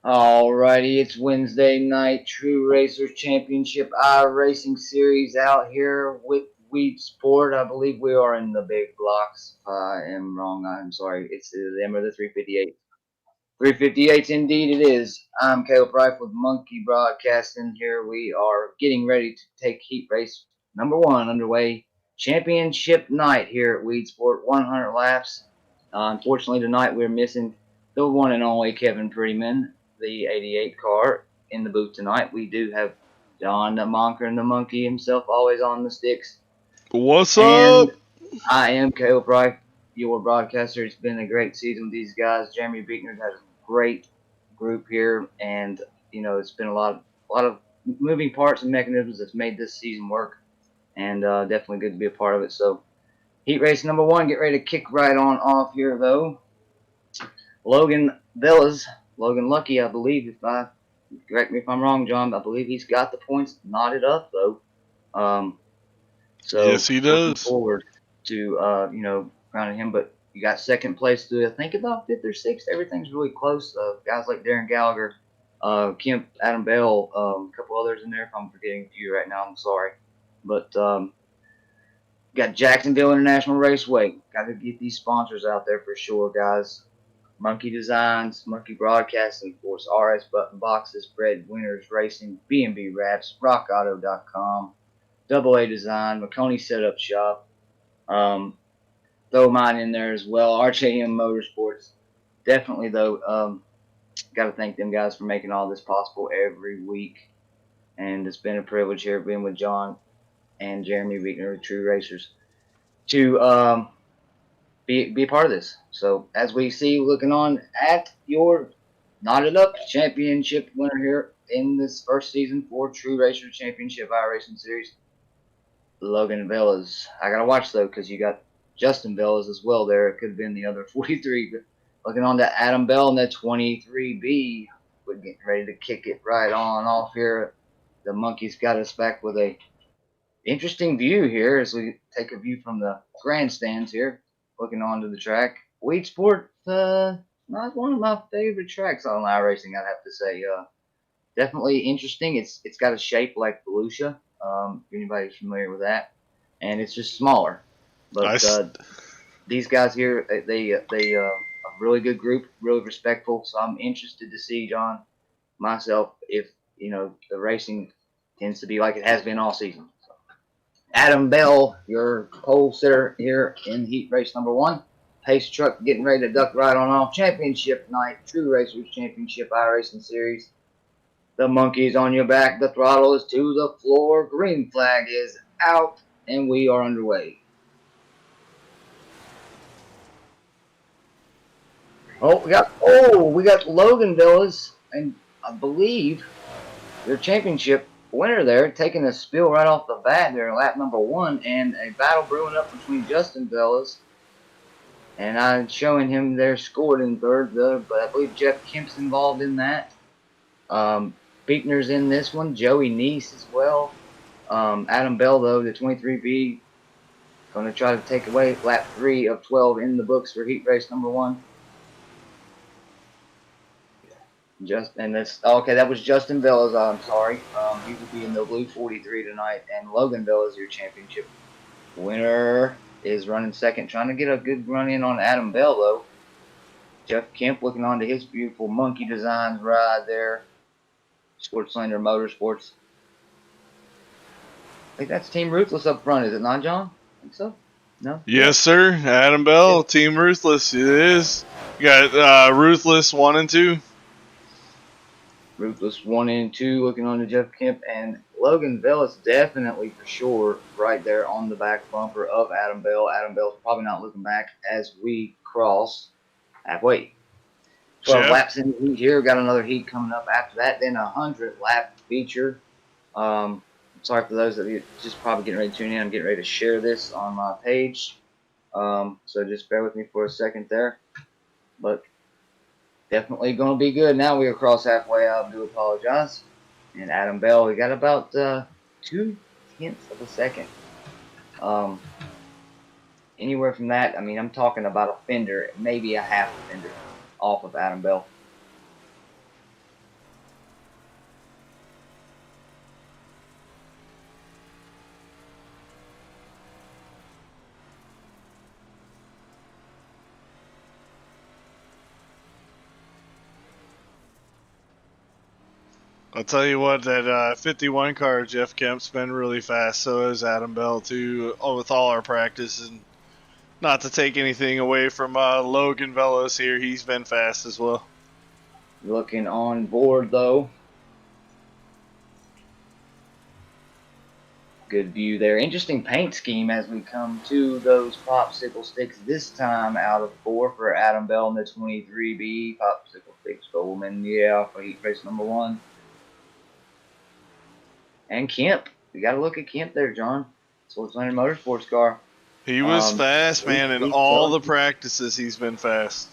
Alrighty, it's Wednesday night. True Racers Championship iRacing Series out here with Weed Sport. I believe we are in the big blocks. If I am wrong, I'm sorry. It's them or the 358. 358s indeed it is. I'm Caleb Rife with Monkey Broadcasting. Here we are getting ready to take heat race number one underway. Championship night here at Weed Sport. 100 laps. Unfortunately, tonight we're missing the one and only Kevin Prettyman, the 88 car, in the booth tonight. We do have John the Monker and the Monkey himself always on the sticks. What's And up? I am Caleb Rife, your broadcaster. It's been a great season with these guys. Jeremy Beekner has a great group here, and it's been a lot of moving parts and mechanisms that's made this season work, and definitely good to be a part of it. So, heat race number one, get ready to kick right on off here, though. Logan Villas, Logan Lucky, I believe. If I correct me if I'm wrong, John, I believe he's got the points knotted up though. Um, Yes, so he looking does. forward to crowning him. But you got second place to I think about fifth or sixth. Everything's really close. Guys like Darren Gallagher, Kemp, Adam Bell, a couple others in there. If I'm forgetting a few right now, I'm sorry. But got Jacksonville International Raceway. Got to get these sponsors out there for sure, guys. Monkey Designs, Monkey Broadcasting, of course, RS Button Boxes, Bread Winners Racing, B&B Wraps, RockAuto.com, Double A Design, McConey Setup Shop. Um, Throw mine in there as well. RJM Motorsports. Definitely, though, got to thank them guys for making all this possible every week. And it's been a privilege here being with John and Jeremy Beekner, True Racers, to be a part of this. So as we see, looking on at your knotted up championship winner here in this first season for True Racer Championship iRacing Series, Logan Villas. I gotta watch though because you got Justin Villas as well there. It could have been the other 43. But looking on to Adam Bell in that 23B. We're getting ready to kick it right on off here. The Monkeys got us back with a interesting view here as we take a view from the grandstands here, looking onto the track. Weed Sport, not one of my favorite tracks on iRacing, I'd have to say. Definitely interesting. It's got a shape like Volusia, if anybody's familiar with that, and it's just smaller. I, But s- these guys here, they a really good group, really respectful. So I'm interested to see John myself if the racing tends to be like it has been all season. Adam Bell, your pole sitter here in heat race number one. Pace truck getting ready to duck right on off. Championship night, True Racers Championship iRacing Series. The monkey's on your back. The throttle is to the floor. Green flag is out, and we are underway. We got Logan Villas, and I believe your championship winner there, taking a spill right off the bat there, lap number one, and a battle brewing up between Justin Villas and I'm showing him there scored in third, but I believe Jeff Kemp's involved in that. Beekner's in this one, Joey Neese as well. Adam Bell, though, the 23B, going to try to take away lap 3 of 12 in the books for heat race number one. That was Justin Villas. I'm sorry. He will be in the blue 43 tonight, and Logan Villas, your championship winner, is running second, trying to get a good run in on Adam Bell, though. Jeff Kemp looking on to his beautiful Monkey Designs ride there. Sportslander Motorsports. I think that's Team Ruthless up front, is it not, John? I think so. No? yes, Yep. sir. Adam Bell, Yep. Team Ruthless. It is. You got Ruthless 1 and 2. Ruthless 1 and 2 looking on to Jeff Kemp. And Logan Bell is definitely for sure right there on the back bumper of Adam Bell. Adam Bell's probably not looking back as we cross halfway. 12 Jeff. laps in the heat here. Got another heat coming up after that. Then a 100-lap feature. Sorry for those that are just probably getting ready to tune in. I'm getting ready to share this on my page. So just bear with me for a second there. But definitely going to be good. Now we are across halfway. I do apologize. And Adam Bell, we got about 2/10 of a second. Anywhere from that, I mean, I'm talking about a fender, maybe a half a fender off of Adam Bell. I'll tell you what, that 51 car, Jeff Kemp's been really fast. So is Adam Bell, too, with all our practice. And not to take anything away from Logan Velos here, he's been fast as well. Looking on board, though. Good view there. Interesting paint scheme as we come to those popsicle sticks. This time out of 4 for Adam Bell in the 23B popsicle sticks Goldman. Yeah, for heat race number 1. And Kemp. You got to look at Kemp there, John. Sportsline Motorsports car. He was fast, man. In all the practices, he's been fast.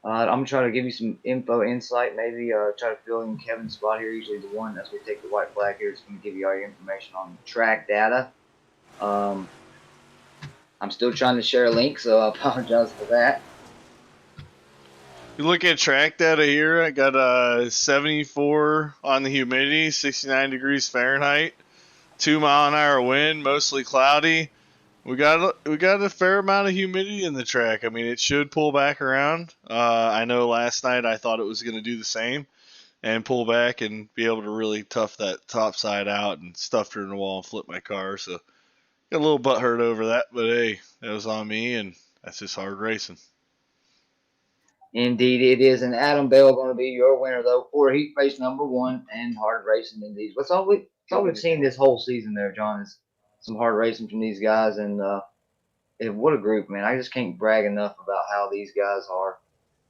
I'm going to try to give you some insight, maybe try to fill in Kevin's spot here. Usually the one, as we take the white flag here, is going to give you all your information on track data. I'm still trying to share a link, so I apologize for that. You look at track data here, I got 74 on the humidity, 69 degrees Fahrenheit, 2-mile-an-hour wind, mostly cloudy. We got a fair amount of humidity in the track. I mean, it should pull back around. I know last night I thought it was going to do the same and pull back and be able to really tough that top side out and stuffed her in the wall and flip my car. So got a little butt hurt over that, but hey, that was on me, and that's just hard racing. Indeed, it is. And Adam Bell going to be your winner, though, for heat race number 1 and hard racing indeed. That's all we've seen this whole season there, John, is some hard racing from these guys. And what a group, man. I just can't brag enough about how these guys are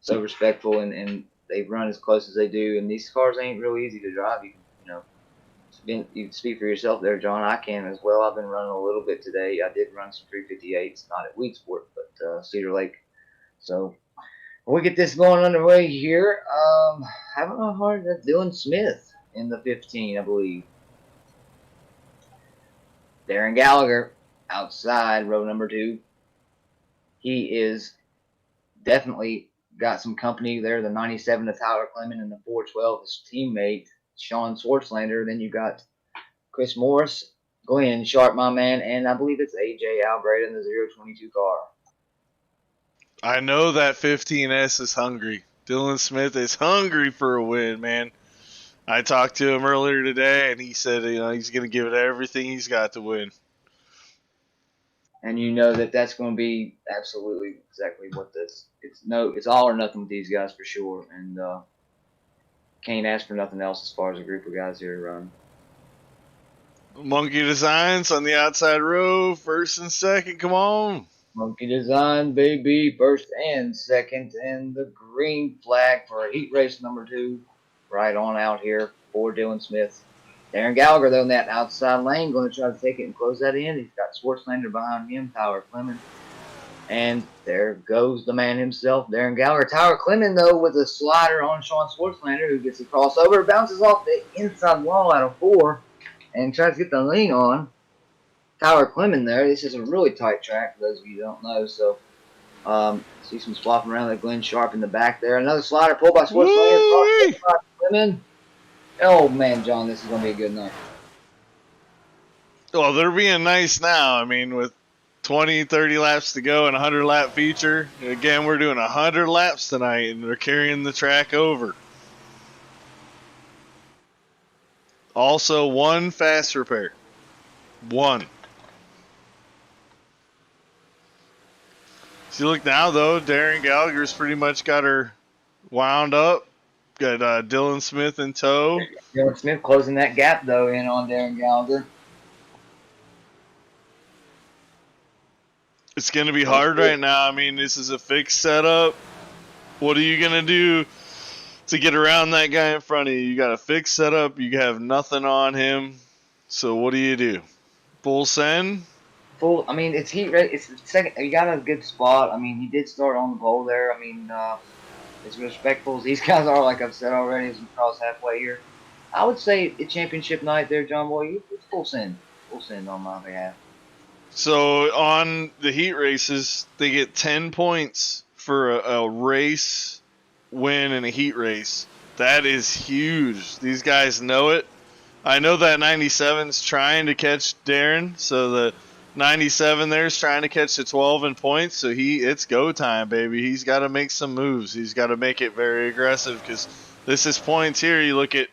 so respectful and they run as close as they do. And these cars ain't real easy to drive. You can speak for yourself there, John. I can as well. I've been running a little bit today. I did run some 358s, not at Weedsport, but Cedar Lake. So we get this going underway here. Having a hard that's Dylan Smith in the 15, I believe. Darren Gallagher outside row number 2. He is definitely got some company there. The 97 to Tyler Clement and the 412, his teammate Sean Swartzlander. Then you got Chris Morris, Glenn Sharp, my man, and I believe it's AJ Albright in the 022 car. I know that 15S is hungry. Dylan Smith is hungry for a win, man. I talked to him earlier today, and he said, he's going to give it everything he's got to win. And you know that's going to be absolutely exactly what this. It's all or nothing with these guys for sure, and can't ask for nothing else as far as a group of guys here running. Monkey Designs on the outside row, first and second. Come on. Monkey Design, baby, first and second, and the green flag for heat race number 2. Right on out here for Dylan Smith. Darren Gallagher, though, in that outside lane, going to try to take it and close that in. He's got Swartzlander behind him, Tyler Clement. And there goes the man himself, Darren Gallagher. Tyler Clement, though, with a slider on Sean Swartzlander, who gets a crossover, bounces off the inside wall out of 4, and tries to get the lean on Tyler Clement there. This is a really tight track, for those of you who don't know. So, see some swapping around with Glenn Sharp in the back there. Another slider pulled by Swartzlander. Oh, man, John, this is going to be a good night. Well, they're being nice now. I mean, with 20, 30 laps to go and a 100-lap feature. And again, we're doing 100 laps tonight, and they're carrying the track over. Also, 1 fast repair. 1. So you look now, though, Darren Gallagher's pretty much got her wound up. Got Dylan Smith in tow. Dylan Smith closing that gap, though, in on Darren Gallagher. It's going to be hard right now. I mean, this is a fixed setup. What are you going to do to get around that guy in front of you? You got a fixed setup. You have nothing on him. So what do? Full send? Full. I mean, it's heat. It's the second. You got a good spot. I mean, he did start on the pole there. I mean, as respectful as these guys are, like I've said already, as we cross halfway here, I would say it's championship night there, John Boy. It's full send on my behalf. So on the heat races, they get 10 points for a race win in a heat race. That is huge. These guys know it. I know that 97's trying to catch Darren, so the 97 there is trying to catch the 12 in points, so it's go time, baby. He's got to make some moves. He's got to make it very aggressive because this is points here. You look at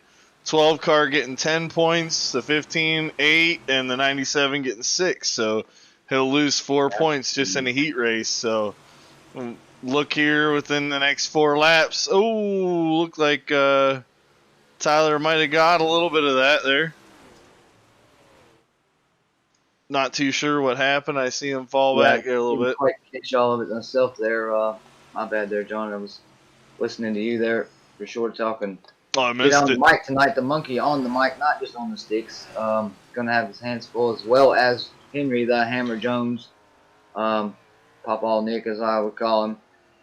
12 car getting 10 points, the 15 8, and the 97 getting 6. So he'll lose 4 points just in a heat race. So look here within the next 4 laps. Oh, look like Tyler might have got a little bit of that there. Not too sure what happened. I see him fall back there a little bit. Quite catch all of it myself there. My bad there, John. I was listening to you there for sure talking. Oh, I Get missed on it. the mic tonight. The monkey on the mic, not just on the sticks. Gonna have his hands full as well as Henry the Hammer Jones. Papa Nick, as I would call him,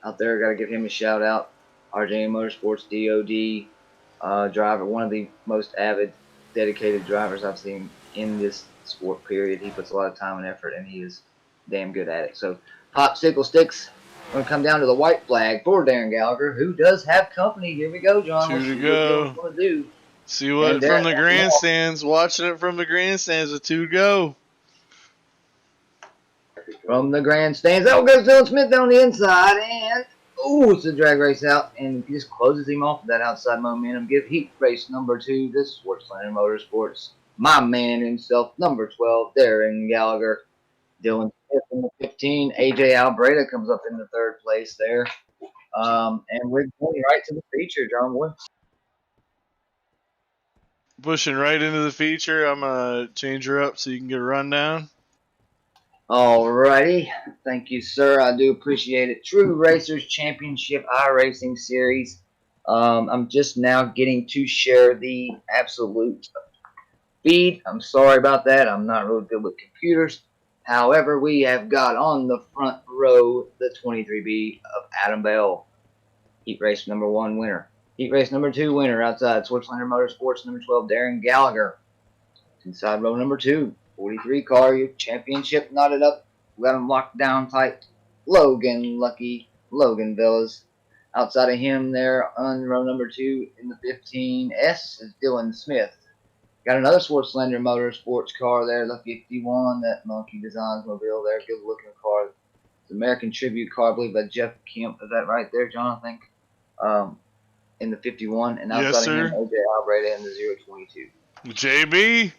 out there. Got to give him a shout out. RJ Motorsports DOD driver, one of the most avid, dedicated drivers I've seen in this sport. Period. He puts a lot of time and effort, and he is damn good at it. So, popsicle sticks. We're gonna come down to the white flag for Darren Gallagher, who does have company. Here we go, John. 2 Let's to see go. what Dylan's gonna do. See what And from the Darren- grandstands. Watching it from the grandstands with 2 to go. From the grandstands. That goes Dylan Smith down the inside, and it's a drag race out, and he just closes him off with that outside momentum. Give heat race number 2 to Sportslander Motorsports. My man himself, number 12, Darren Gallagher. Dylan Smith in the 15. AJ Albreda comes up in the 3rd place there. And we're going right to the feature, John Boy. Pushing right into the feature. I'm going to change her up so you can get a rundown. Alrighty. Thank you, sir. I do appreciate it. True Racers Championship iRacing Series. I'm just now getting to share the absolute feed. I'm sorry about that. I'm not really good with computers. However, we have got on the front row the 23B of Adam Bell. Heat race number 1 winner. Heat race number 2 winner outside Sportslander Motorsports number 12, Darren Gallagher. Inside row number 2, 43 car, your championship knotted up. We got him locked down tight. Logan Villas. Outside of him there on row number 2 in the 15S is Dylan Smith. Got another Sportslander Motorsports car there, the 51, that Monkey Designs mobile there. Good looking car. It's an American Tribute car, I believe, by Jeff Kemp. Is that right there, John? I think. In the 51. And outside of him, AJ Albreda in the 022. JB?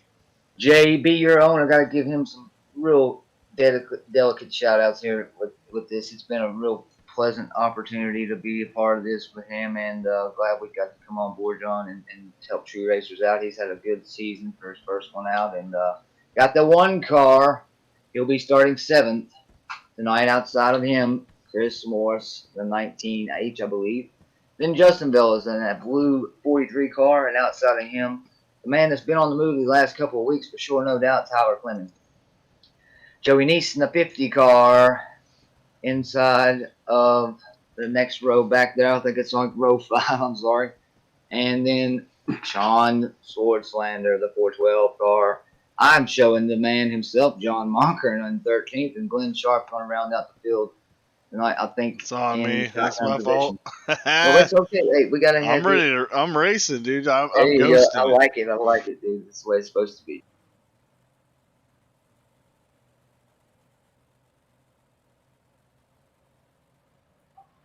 JB, your owner, got to give him some real delicate shout outs here with this. It's been a real pleasant opportunity to be a part of this with him, and glad we got to come on board, John, and help True Racers out. He's had a good season for his first one out, and got the 1 car. He'll be starting 7th tonight. Outside of him, Chris Morris, the 19H, I believe. Then Justin Bell is in that blue 43 car, and outside of him, the man that's been on the move the last couple of weeks, for sure, no doubt, Tyler Clemens. Joey Neese in the 50 car. Inside of the next row back there, I think it's on row 5, I'm sorry. And then Sean Swordslander, the 412 car. I'm showing the man himself, John Monker, in 13th, and Glenn Sharp going to round out the field tonight, I think. It's on me. That's my fault. Well, it's okay. Hey, we got to have I'm racing, dude. I'm there you ghosting. go. I like it, dude. This is the way it's supposed to be.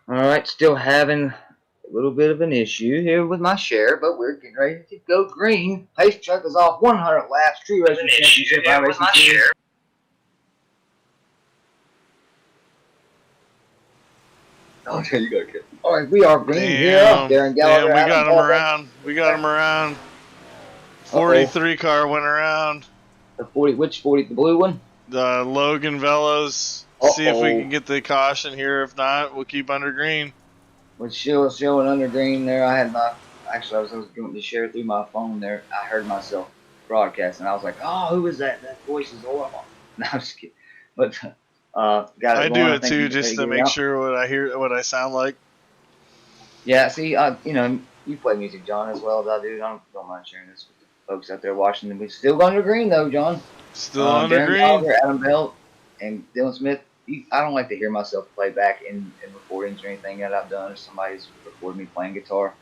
All right, still having a little bit of an issue here with my share, but we're getting ready to go green. Pace truck is off 100 laps. True Racing Championship. I with my share. Oh, there you go, kid. All right, we are green here. Darren Gallagher. Damn, we got him around. 43 car went around. The 40, which 40? The blue one? The Logan Velos. See if we can get the caution here. If not, we'll keep under green. We're showing under green there. I was going to share through my phone there. I heard myself broadcasting. I was like, oh, who is that? That voice is horrible. No, I'm just kidding. But got it. I do it too, just to make sure what I sound like. Yeah, see, you play music, John, as well as I do. I don't mind sharing this with the folks out there watching. We still under green though, John. Still under Darren green. Gallagher, Adam Bell, and Dylan Smith. I don't like to hear myself play back in recordings or anything that I've done. If somebody's recorded me playing guitar,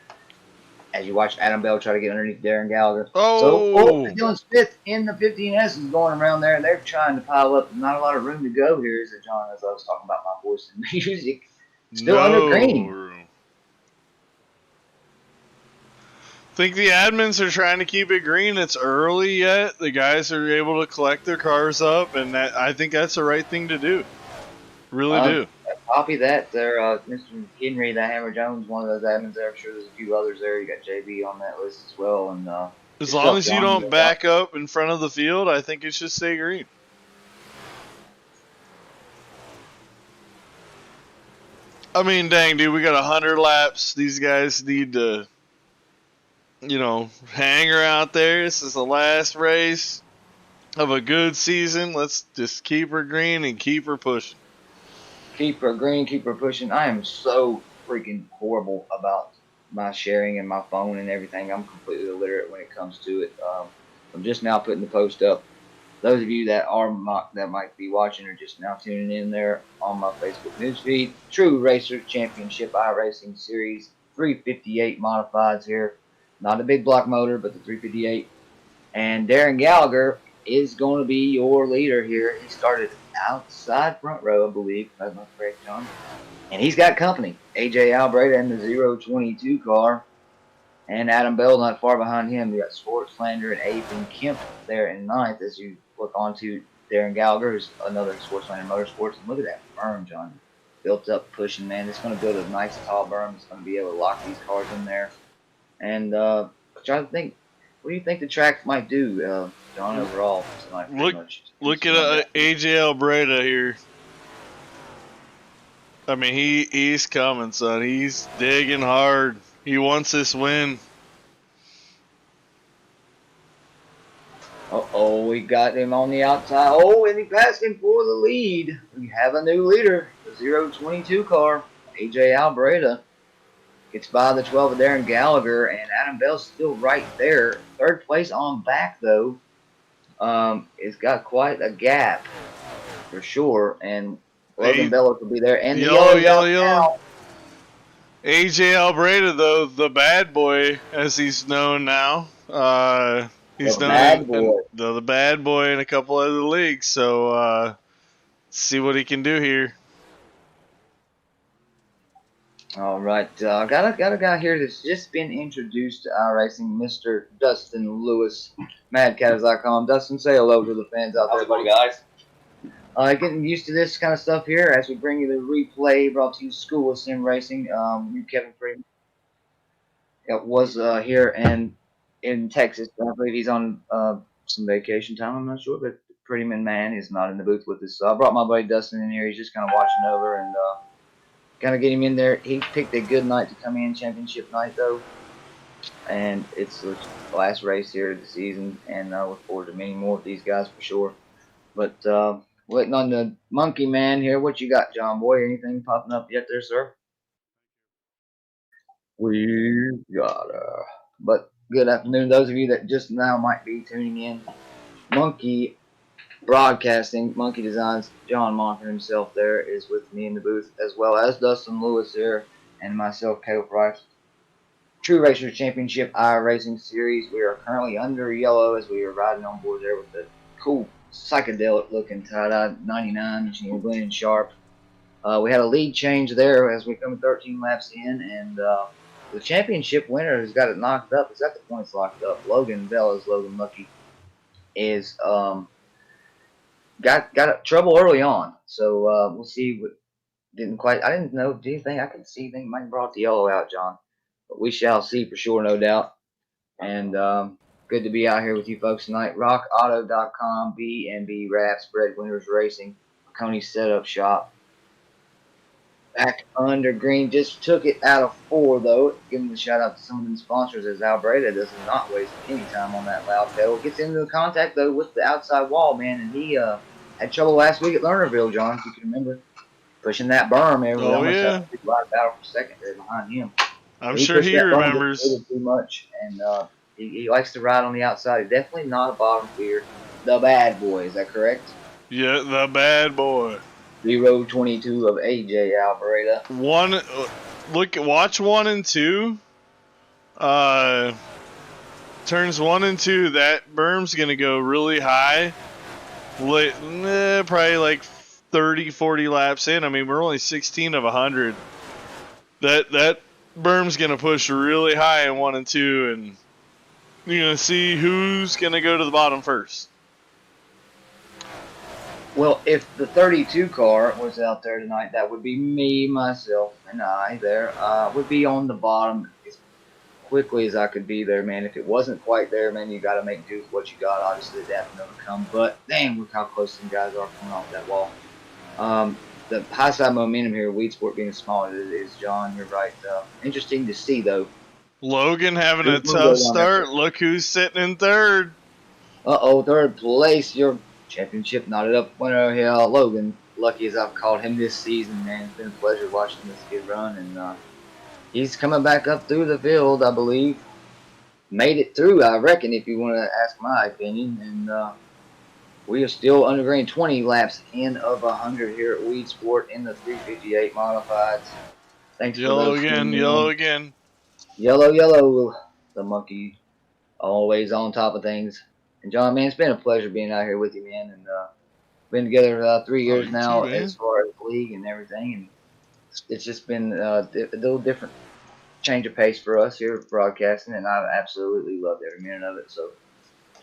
as you watch Adam Bell try to get underneath Darren Gallagher. So Dylan Smith in the 15S is going around there, and they're trying to pile up. Not a lot of room to go here, is it, John? As I was talking about my voice and music, still under green. think the admins are trying to keep it green. It's early yet. The guys are able to collect their cars up, and I think that's the right thing to do. Really do. Copy that there, Mr. Henry, the Hammer Jones, one of those admins there. I'm sure there's a few others there. You got JB on that list as well, and as long as you don't back up in front of the field, I think it should stay green. I mean, dang, dude, we got 100 laps. These guys need to, hang her out there. This is the last race of a good season. Let's just keep her green and keep her pushing. Keep her green, keep her pushing. I am so freaking horrible about my sharing and my phone and everything. I'm completely illiterate when it comes to it. I'm just now putting the post up. Those of you that might be watching or just now tuning in there on my Facebook newsfeed, True Racer Championship iRacing Series 358 modifieds here. Not a big block motor, but the 358. And Darren Gallagher is going to be your leader here. He started outside front row, I believe, if I'm not correct, John. And he's got company. AJ Albreda in the 022 car. And Adam Bell not far behind him. You got Sportslander and Aiden Kemp there in ninth as you look on to Darren Gallagher, who's another Sportslander Motorsports. And look at that berm, John. Built up, pushing, man. It's going to build a nice tall berm. It's going to be able to lock these cars in there. And trying to think, what do you think the track might do, John, overall tonight? Look at AJ Albreda here. I mean, he's coming, son. He's digging hard. He wants this win. Uh-oh, we got him on the outside. Oh, and he passed him for the lead. We have a new leader, the 022 car, AJ Albreda. Gets by the 12 of Darren Gallagher, and Adam Bell's still right there. Third place on back, though. It's got quite a gap, for sure, and Logan Bellows will be there. And yellow. AJ Albreda, though, the bad boy, as he's known now. He's the bad boy in a couple other leagues. So see what he can do here. All right, got a guy here that's just been introduced to iRacing, Mr. Dustin Lewis, MadCats.com. Dustin, say hello to the fans out there, buddy, guys. Getting used to this kind of stuff here as we bring you the replay brought to you School of Sim Racing. Kevin Freeman was here and in Texas. I believe he's on some vacation time. I'm not sure, but Freeman man is not in the booth with us. So I brought my buddy Dustin in here. He's just kind of watching over and kind of get him in there. He picked a good night to come in, championship night though, and it's the last race here of the season, and I look forward to many more of these guys for sure. But waiting on the monkey man here. What you got, John Boy? Anything popping up yet there, sir? We got but good afternoon, those of you that just now might be tuning in. Monkey Broadcasting, Monkey Designs, John Monker himself there is with me in the booth, as well as Dustin Lewis here, and myself, Caleb Price. True Racers Championship iRacing Series. We are currently under yellow as we are riding on board there with the cool psychedelic looking tie-dye 99 Machine Glenn Sharp. We had a lead change there as we come 13 laps in, and the championship winner has got it knocked up. It's got the points locked up. Logan Lucky is got trouble early on, so we'll see. I didn't know. Do you think I could see? Think might have brought the yellow out, John? But we shall see for sure, no doubt. And good to be out here with you folks tonight. RockAuto.com, B&B Wraps, Breadwinners Racing, Coney Setup Shop. Back under green, just took it out of 4 though. Giving a shout out to some of them sponsors as Albreda does not waste any time on that loud pedal. Gets into contact though with the outside wall, man, and he had trouble last week at Lernerville, John, if you can remember. Pushing that berm there. Yeah. A lot of battle for second there behind him. I'm sure he remembers. Too much, and he likes to ride on the outside. He's definitely not a bottom feeder. The bad boy, is that correct? Yeah, the bad boy. 022 of AJ Albreda. Watch 1 and 2. Turns 1 and 2. That berm's gonna go really high. Probably like 30, 40 laps in. I mean, we're only 16 of 100. That berm's gonna push really high in 1 and 2, and you're gonna see who's gonna go to the bottom first. Well, if the 32 car was out there tonight, that would be me, myself, and I there. Would be on the bottom as quickly as I could be there, man. If it wasn't quite there, man, you got to make do with what you got. Obviously, the depth never come, but dang, look how close some guys are coming off that wall. The high side momentum here, Weed Sport being small as it is, John, you're right. Interesting to see, though. Logan having a tough start. Look who's sitting in third. Third place. Your championship knotted up winner here, Logan. Lucky as I've called him this season, man. It's been a pleasure watching this kid run, and he's coming back up through the field, I believe. Made it through, I reckon, if you want to ask my opinion. And we are still undergoing 20 laps in of 100 here at Weed Sport in the 358 modifieds. Thanks yellow for those again, yellow again. Yellow. The monkey always on top of things. And John, man, it's been a pleasure being out here with you, man. And been together 3 years now as far as the league and everything. And it's just been a little different change of pace for us here broadcasting, and I've absolutely loved every minute of it. So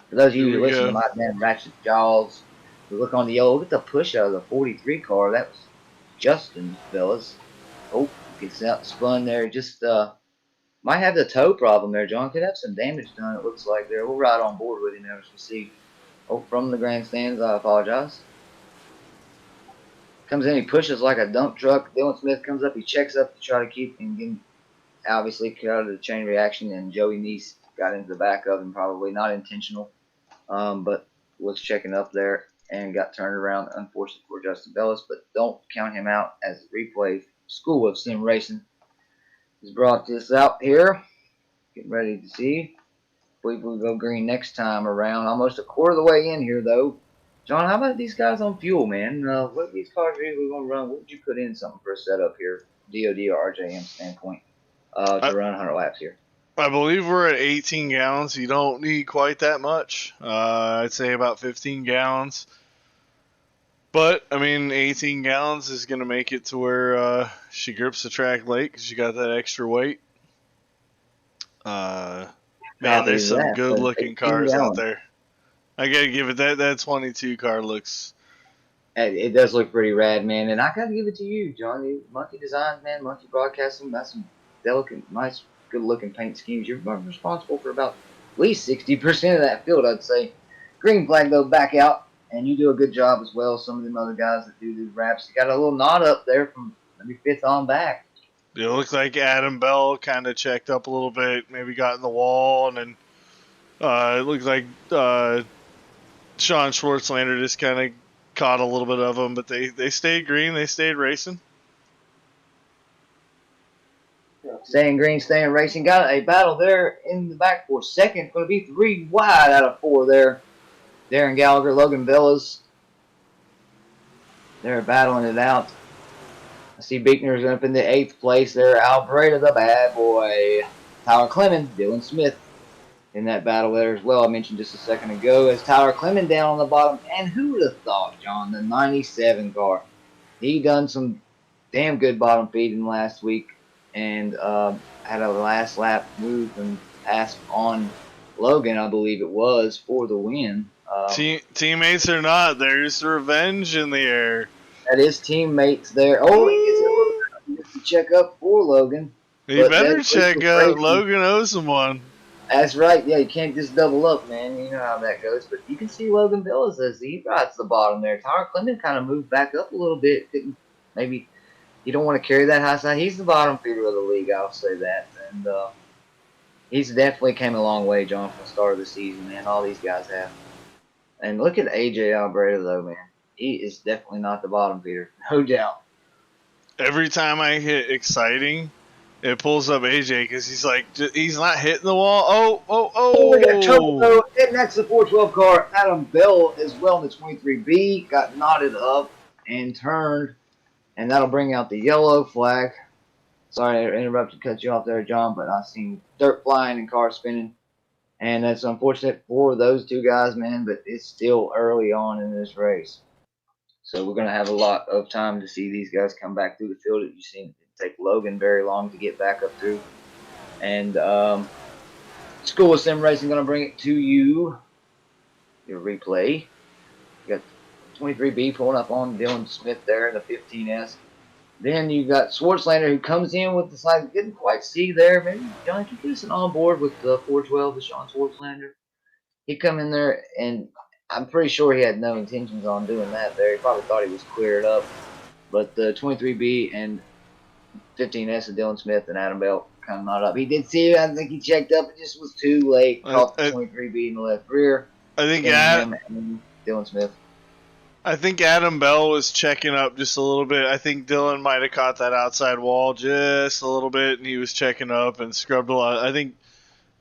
for those of you who listen to my damn ratchet jaws, we look on the yellow, look at the push out of the 43 car. That was Justin, fellas. Oh, gets out spun there. Just might have the toe problem there, John. Could have some damage done, it looks like there. We'll ride on board with him there as we see. Oh, from the grandstands, I apologize. Comes in, he pushes like a dump truck. Dylan Smith comes up, he checks up to try to keep him getting, obviously, out of the chain reaction, and Joey Neese got into the back of him, probably not intentional, but was checking up there and got turned around, unfortunately for Justin Bellis, but don't count him out as replay. School of Sim Racing has brought this out here. Getting ready to see. I believe we'll go green next time around. Almost a quarter of the way in here, though. John, how about these guys on fuel, man? What these cars are usually going to run? What would you put in something for a setup here, DOD or RJM standpoint, to run 100 laps here? I believe we're at 18 gallons. You don't need quite that much. I'd say about 15 gallons. But, I mean, 18 gallons is going to make it to where she grips the track late because she got that extra weight. Man, there's some good-looking cars out there. I got to give it that 22 car looks... It does look pretty rad, man. And I got to give it to you, John. Monkey Designs, man. Monkey Broadcasting. That's some delicate, nice, good-looking paint schemes. You're responsible for about at least 60% of that field, I'd say. Green flag, though, back out. And you do a good job as well. Some of them other guys that do these wraps. You got a little knot up there from maybe fifth on back. It looked like Adam Bell kind of checked up a little bit, maybe got in the wall, and then it looked like Sean Schwartzlander just kind of caught a little bit of them, but they stayed green, they stayed racing. Staying green, staying racing. Got a battle there in the back for second. Going to be 3 wide out of 4 there. Darren Gallagher, Logan Bellas. They're battling it out. I see Beekner's up in the 8th place there. Albreda, the bad boy. Tyler Clemens, Dylan Smith in that battle there as well. I mentioned just a second ago as Tyler Clemens down on the bottom. And who would have thought, John, the 97 car. He done some damn good bottom feeding last week and had a last lap move and passed on Logan, I believe it was, for the win. Teammates or not, there's revenge in the air. That is teammates there. Oh, he gets to check up for Logan. He better check up. Logan owes him one. That's right. Yeah, you can't just double up, man. You know how that goes. But you can see Logan Billis as he rides the bottom there. Tyler Clemens kind of moved back up a little bit. Maybe you don't want to carry that high side. He's the bottom feeder of the league, I'll say that. And he's definitely came a long way, John, from the start of the season, man. All these guys have. And look at AJ Albreda, though, man. He is definitely not the bottom feeder, no doubt. Every time I hit exciting, it pulls up AJ because he's not hitting the wall. Oh! We got trouble, though. And that's the 412 car. Adam Bell as well in the 23B. Got knotted up and turned. And that'll bring out the yellow flag. Sorry I interrupted, cut you off there, John, but I seen dirt flying and cars spinning. And that's unfortunate for those two guys, man, but it's still early on in this race. So we're going to have a lot of time to see these guys come back through the field. You've seen take Logan very long to get back up through. And School of Sim Racing going to bring it to you. Your replay. You got 23B pulling up on Dylan Smith there in the 15S. Then you got Schwartzlander who comes in with the side. Didn't quite see there. Maybe John, can you get on board with the 412 with Sean Schwartzlander? He come in there, and I'm pretty sure he had no intentions on doing that there. He probably thought he was cleared up. But the 23B and 15S of Dylan Smith and Adam Bell kind of not up. He did see it. I think he checked up. It just was too late. Caught the 23B in the left rear. I think him and Dylan Smith. I think Adam Bell was checking up just a little bit. I think Dylan might have caught that outside wall just a little bit, and he was checking up and scrubbed a lot. I think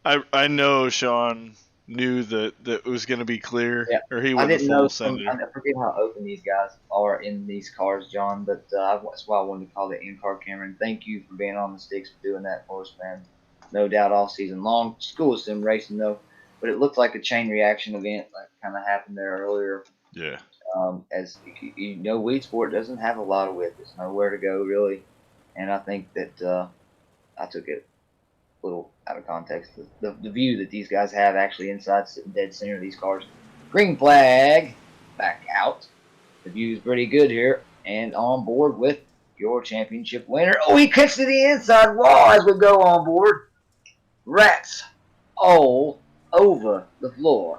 I know Sean knew that it was going to be clear, or he wouldn't have full send it. I forget how open these guys are in these cars, John, but that's why I wanted to call the in-car camera. And thank you for being on the sticks for doing that for us, man. No doubt all season long. School of Sim Racing, though, but it looked like a chain reaction event like kind of happened there earlier. Yeah. As you know, Weed Sport doesn't have a lot of width. There's nowhere to go, really. And I think that I took it a little out of context. The view that these guys have actually inside dead center of these cars. Green flag, back out. The view is pretty good here. And on board with your championship winner. Oh, he cuts to the inside wall as we go on board. Rats all over the floor.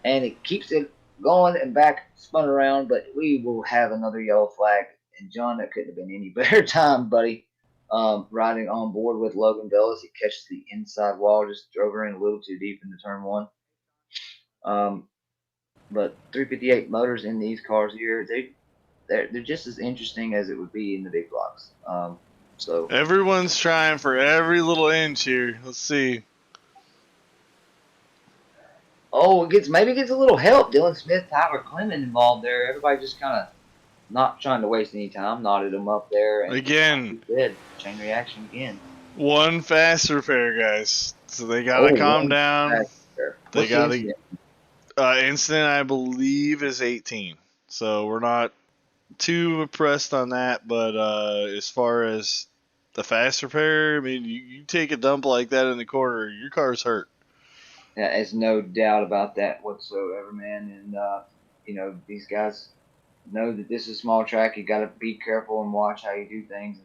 And it keeps it going and back, spun around, but we will have another yellow flag. And John, that couldn't have been any better time, buddy. Riding on board with Logan Bell as he catches the inside wall, just drove her in a little too deep into turn one. But 358 motors in these cars here, they're just as interesting as it would be in the big blocks. So everyone's trying for every little inch here. Let's see. Oh, maybe gets a little help. Dylan Smith, Tyler Clement involved there. Everybody just kind of not trying to waste any time. Knotted them up there. And again. Good. Chain reaction again. One fast repair, guys. So they got to calm down. They got to. Incident, I believe, is 18. So we're not too impressed on that. But as far as the fast repair, I mean, you take a dump like that in the corner, your car's hurt. Yeah, there's no doubt about that whatsoever, man. And, these guys know that this is a small track. You got to be careful and watch how you do things.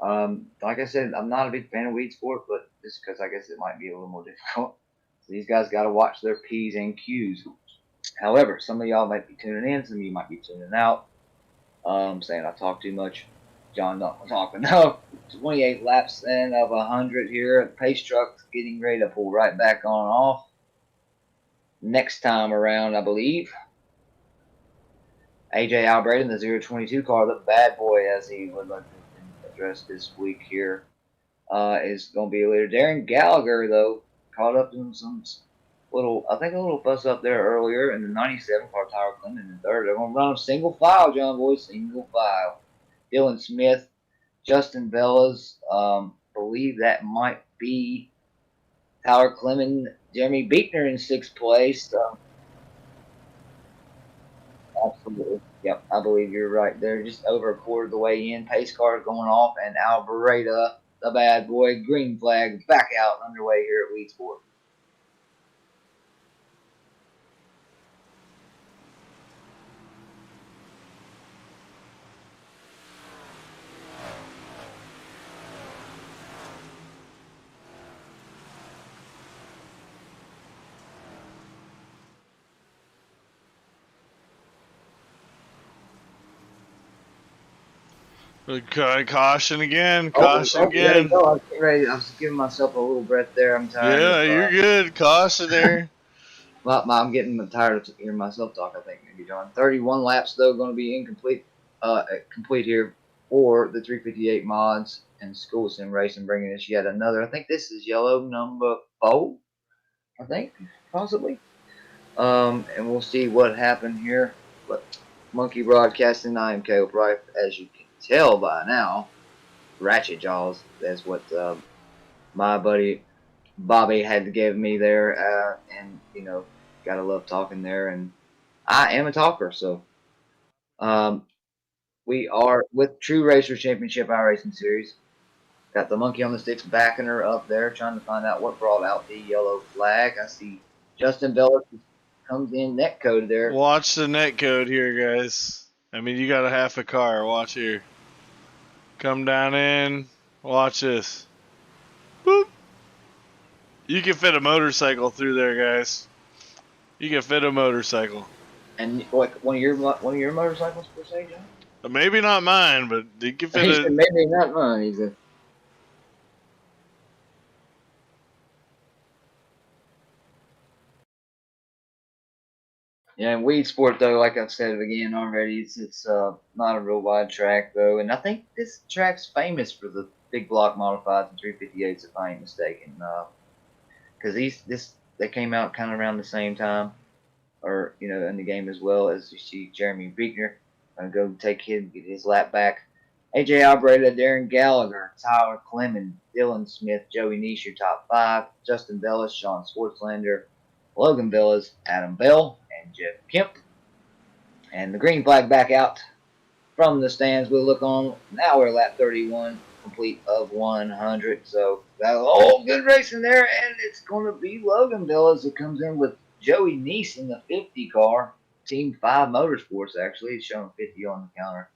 Like I said, I'm not a big fan of Weed Sport, but just because I guess it might be a little more difficult. So these guys got to watch their P's and Q's. However, some of y'all might be tuning in. Some of you might be tuning out. Saying I talk too much. John not talking. No, 28 laps in of 100 here. Pace truck's getting ready to pull right back on off. Next time around, I believe. AJ Albright in the 022 car, the bad boy as he would like to address this week here, is going to be a leader. Darren Gallagher, though, caught up in some a little fuss up there earlier in the 97 car. Tyler Clement in the third. They're going to run a single file, John boys, single file. Dylan Smith, Justin Velez, believe that might be Tyler Clement, Jeremy Beekner in sixth place. Absolutely. Yep, I believe you're right there. Just over a quarter of the way in. Pace car going off, and Alvarado, the bad boy, green flag, back out underway here at Weed Sport. Caution again. Caution again. I was getting ready. I was giving myself a little breath there. I'm tired. Yeah, you're good. Caution there. I'm getting tired of hearing myself talk, I think, maybe, John. 31 laps, though, going to be incomplete. Complete here for the 358 mods and School of Sim Racing, bringing us yet another. I think this is yellow number 4. I think, possibly. And we'll see what happened here. But Monkey Broadcasting, I am Caleb Wright, as you can tell by now. Ratchet Jaws, that's what my buddy Bobby had to give me there. And, gotta love talking there. And I am a talker, so. We are with True Racers Championship iRacing Series. Got the monkey on the sticks backing her up there, trying to find out what brought out the yellow flag. I see Justin Bellis comes in net code there. Watch the net code here, guys. I mean, you got a half a car. Watch here. Come down in. Watch this. Boop. You can fit a motorcycle through there, guys. You can fit a motorcycle. And like one of your motorcycles per se, John? Maybe not mine, but you can fit He a. said maybe not mine. He said. Yeah, in Weed Sport though, like I've said again already, it's not a real wide track though, and I think this track's famous for the big block modifieds and 358s if I ain't mistaken. Because they came out kind of around the same time, or in the game as well as you see Jeremy Beekner go get his lap back. AJ Albreda, Darren Gallagher, Tyler Clemens, Dylan Smith, Joey Nice, your top five. Justin Bellis, Sean Swartzlander, Logan Villas, Adam Bell, and Jeff Kemp. And the green flag back out from the stands. We'll look on. Now we're lap 31, complete of 100. So got a whole good race in there, and it's going to be Logan Villas that comes in with Joey Nice in the 50 car. Team 5 Motorsports, actually. It's showing 50 on the counter.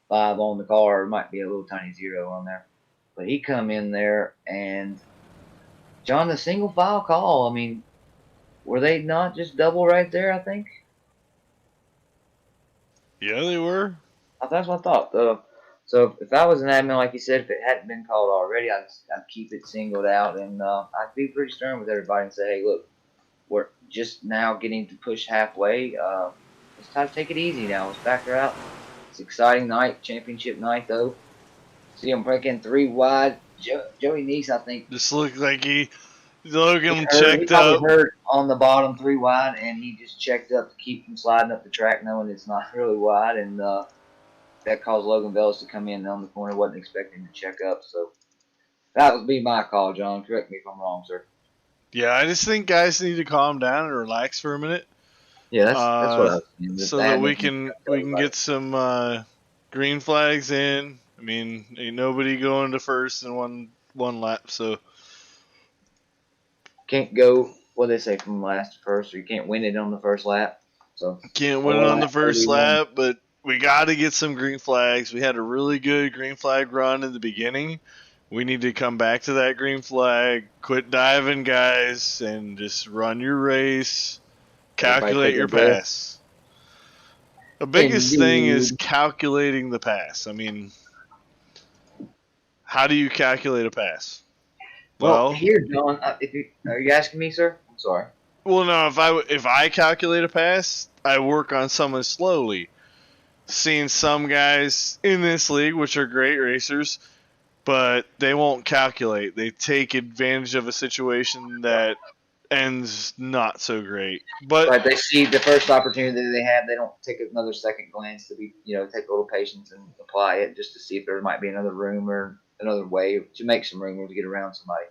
5 on the car. It might be a little tiny 0 on there. But he come in there, and John, the single file call, I mean, were they not just double right there, I think? Yeah, they were. That's what I thought. So if I was an admin, like you said, if it hadn't been called already, I'd keep it singled out, and I'd be pretty stern with everybody and say, hey, look, we're just now getting to push halfway. It's time to take it easy now. Let's back her out. It's an exciting night, championship night, though. See him breaking 3 wide. Joey Nice, I think. Just looked like Logan He checked probably up. hurt on the bottom 3 wide, and he just checked up to keep from sliding up the track, knowing it's not really wide, and that caused Logan Bellis to come in on the corner. Wasn't expecting to check up, so that would be my call, John. Correct me if I'm wrong, sir. Yeah, I just think guys need to calm down and relax for a minute. Yeah, that's what I was saying. So that we can get some green flags in. I mean, ain't nobody going to first in one lap, so can't go. What they say from last to first, or you can't win it on the first lap. So can't win it on the first lap, but we got to get some green flags. We had a really good green flag run in the beginning. We need to come back to that green flag, quit diving, guys, and just run your race, calculate your pass. The biggest thing is calculating the pass. I mean, how do you calculate a pass? Well, here, John, are you asking me, sir? I'm sorry. Well, no, if I calculate a pass, I work on someone slowly. Seen some guys in this league, which are great racers, but they won't calculate. They take advantage of a situation that ends not so great. But right, they see the first opportunity they have. They don't take another second glance to take a little patience and apply it just to see if there might be another room or another way to make some room or to get around somebody.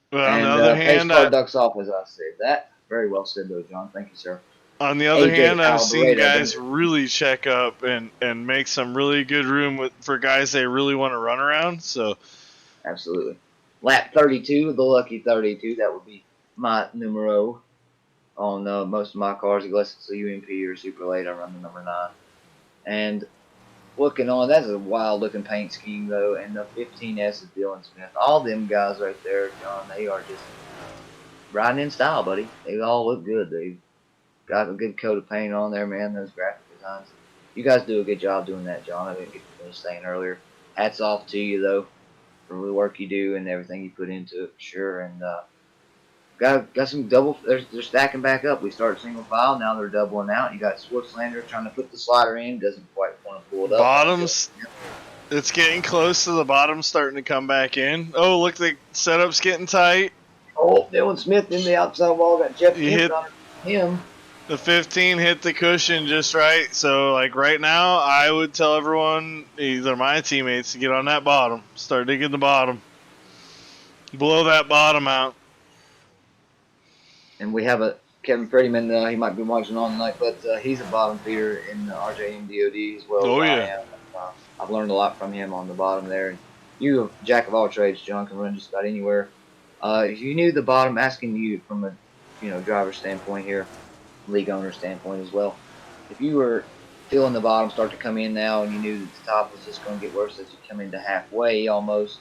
But on the other hand, pace car ducks off, as I said. That very well said, though, John. Thank you, sir. On the other hand, I've seen guys really check up and make some really good room for guys they really want to run around. So, absolutely. Lap 32, the lucky 32. That would be my numero on most of my cars, unless it's a UMP or Super Late. I run the number 9. And looking on, that's a wild looking paint scheme, though. And the 15S is Dylan Smith. All them guys right there, John, they are just riding in style, buddy. They all look good. They've got a good coat of paint on there, man. Those graphic designs. You guys do a good job doing that, John. I didn't get to finish saying earlier. Hats off to you, though, for the work you do and everything you put into it, for sure. And got some double. They're stacking back up. We started single file. Now they're doubling out. You got Swartzlander trying to put the slider in. Doesn't quite want to pull it up. Bottoms. It's getting close to the bottom, starting to come back in. Oh, look, the setup's getting tight. Oh, Dylan Smith in the outside wall. Got Jeff Kemp on him. The 15 hit the cushion just right. So, like, right now, I would tell everyone, either my teammates, to get on that bottom. Start digging the bottom. Blow that bottom out. And we have a Kevin Prettyman. He might be watching on tonight, but he's a bottom feeder in RJM DOD as well. Oh, yeah. I've learned a lot from him on the bottom there. you, a jack of all trades, John, can run just about anywhere. If you knew the bottom, asking you from a driver standpoint here, league owner standpoint as well, if you were feeling the bottom start to come in now, and you knew that the top was just going to get worse as you come into halfway almost,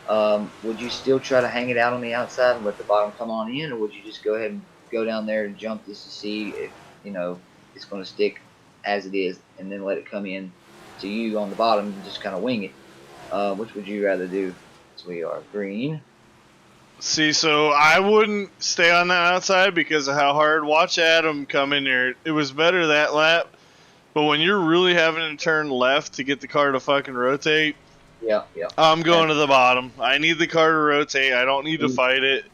would you still try to hang it out on the outside and let the bottom come on in, or would you just go ahead and go down there and jump just to see if it's going to stick as it is, and then let it come in to you on the bottom and just kind of wing it? Which would you rather do? As we are green. See, so I wouldn't stay on the outside because of how hard. Watch Adam come in there. It was better that lap, but when you're really having to turn left to get the car to fucking rotate, Yeah. I'm going to the bottom. I need the car to rotate. I don't need to fight it.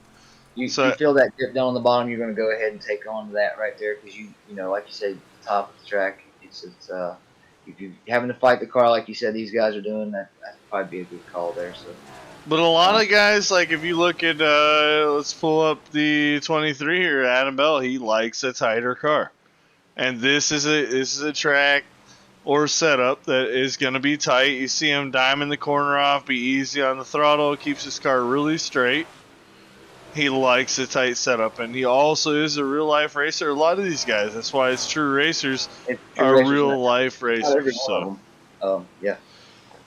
You feel that dip down on the bottom, you're going to go ahead and take on that right there because like you said, the top of the track, it's if you're having to fight the car like you said these guys are doing, that'd probably be a good call there. So. But a lot of guys, like if you look at, let's pull up the 23 here, Adam Bell, he likes a tighter car, and this is a track or setup that is going to be tight. You see him diming the corner off, be easy on the throttle, keeps his car really straight. He likes a tight setup, and he also is a real life racer. A lot of these guys, that's why it's true racers, are real life racers. So, yeah,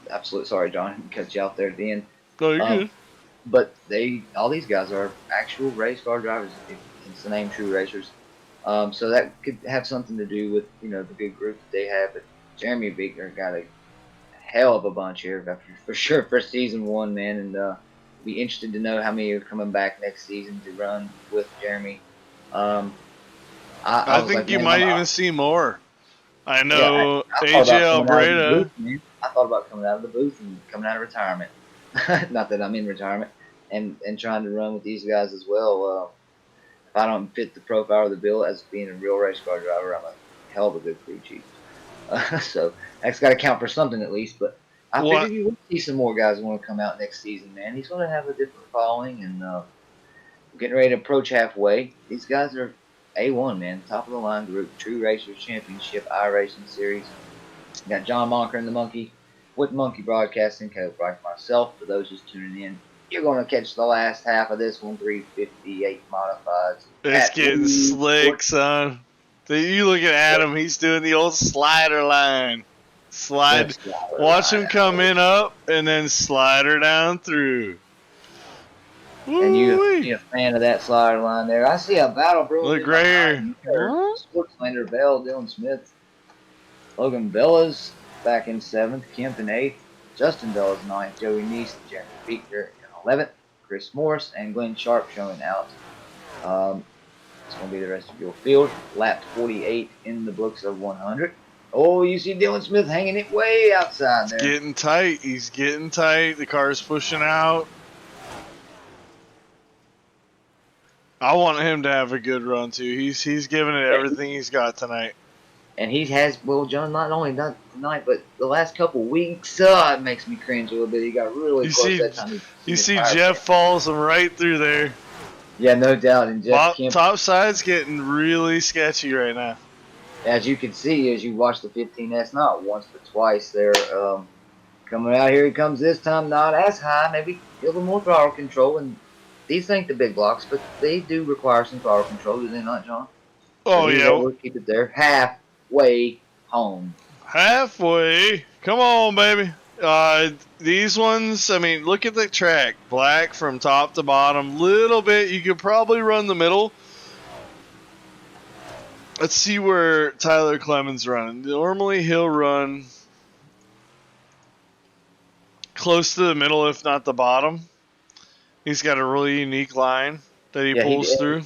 absolutely. Sorry, John, cut you out there at the end. No, you're good. But all these guys are actual race car drivers. It's the name True Racers. So that could have something to do with the good group that they have. But Jeremy Beekner got a hell of a bunch here for sure for season one, man, and be interested to know how many are coming back next season to run with Jeremy. I think like, you might even see more. I know AJ Albreda. I thought about coming out of the booth and coming out of retirement. Not that I'm in retirement, and trying to run with these guys as well. If I don't fit the profile of the bill as being a real race car driver, I'm a hell of a good crew chief. So that's got to count for something at least. But I figured you would see some more guys want to come out next season, man. He's going to have a different following, and we're getting ready to approach halfway. These guys are A1, man, top of the line group, True Racers Championship, iRacing Series. You got John Monker and the Monkey with Monkey Broadcasting, Caleb Bryce, myself. For those just tuning in, you're going to catch the last half of this one, 358 modifieds. It's getting slick, son. You look at Adam, he's doing the old slider line. Watch him come in up and then slider down through. And you're a fan of that slider line there. I see a battle brewing. Look right here. Sportslander Bell, Dylan Smith, Logan Bella's back in 7th, Kemp in 8th, Justin Bella's 9th, Joey Neese, Jeremy Beekner in 11th, Chris Morris, and Glenn Sharp showing out. It's going to be the rest of your field. Lap 48 in the books of 100. Oh, you see Dylan Smith hanging it way outside there. He's getting tight. He's getting tight. The car's pushing out. I want him to have a good run, too. He's giving it everything he's got tonight. And he has, well, John, not only not tonight, but the last couple weeks, it makes me cringe a little bit. He got really close that time. You see Jeff falls him right through there. Yeah, no doubt. And Jeff top side's getting really sketchy right now. As you can see, as you watch the 15S, not once but twice there. Coming out here, he comes this time, not as high, maybe a little more throttle control. And these ain't the big blocks, but they do require some throttle control, do they not, John? Oh, yeah. We'll keep it there. Halfway home. Halfway? Come on, baby. These ones, I mean, look at the track. Black from top to bottom. Little bit. You could probably run the middle. Let's see where Tyler Clemens running. Normally he'll run close to the middle, if not the bottom. He's got a really unique line that he pulls through.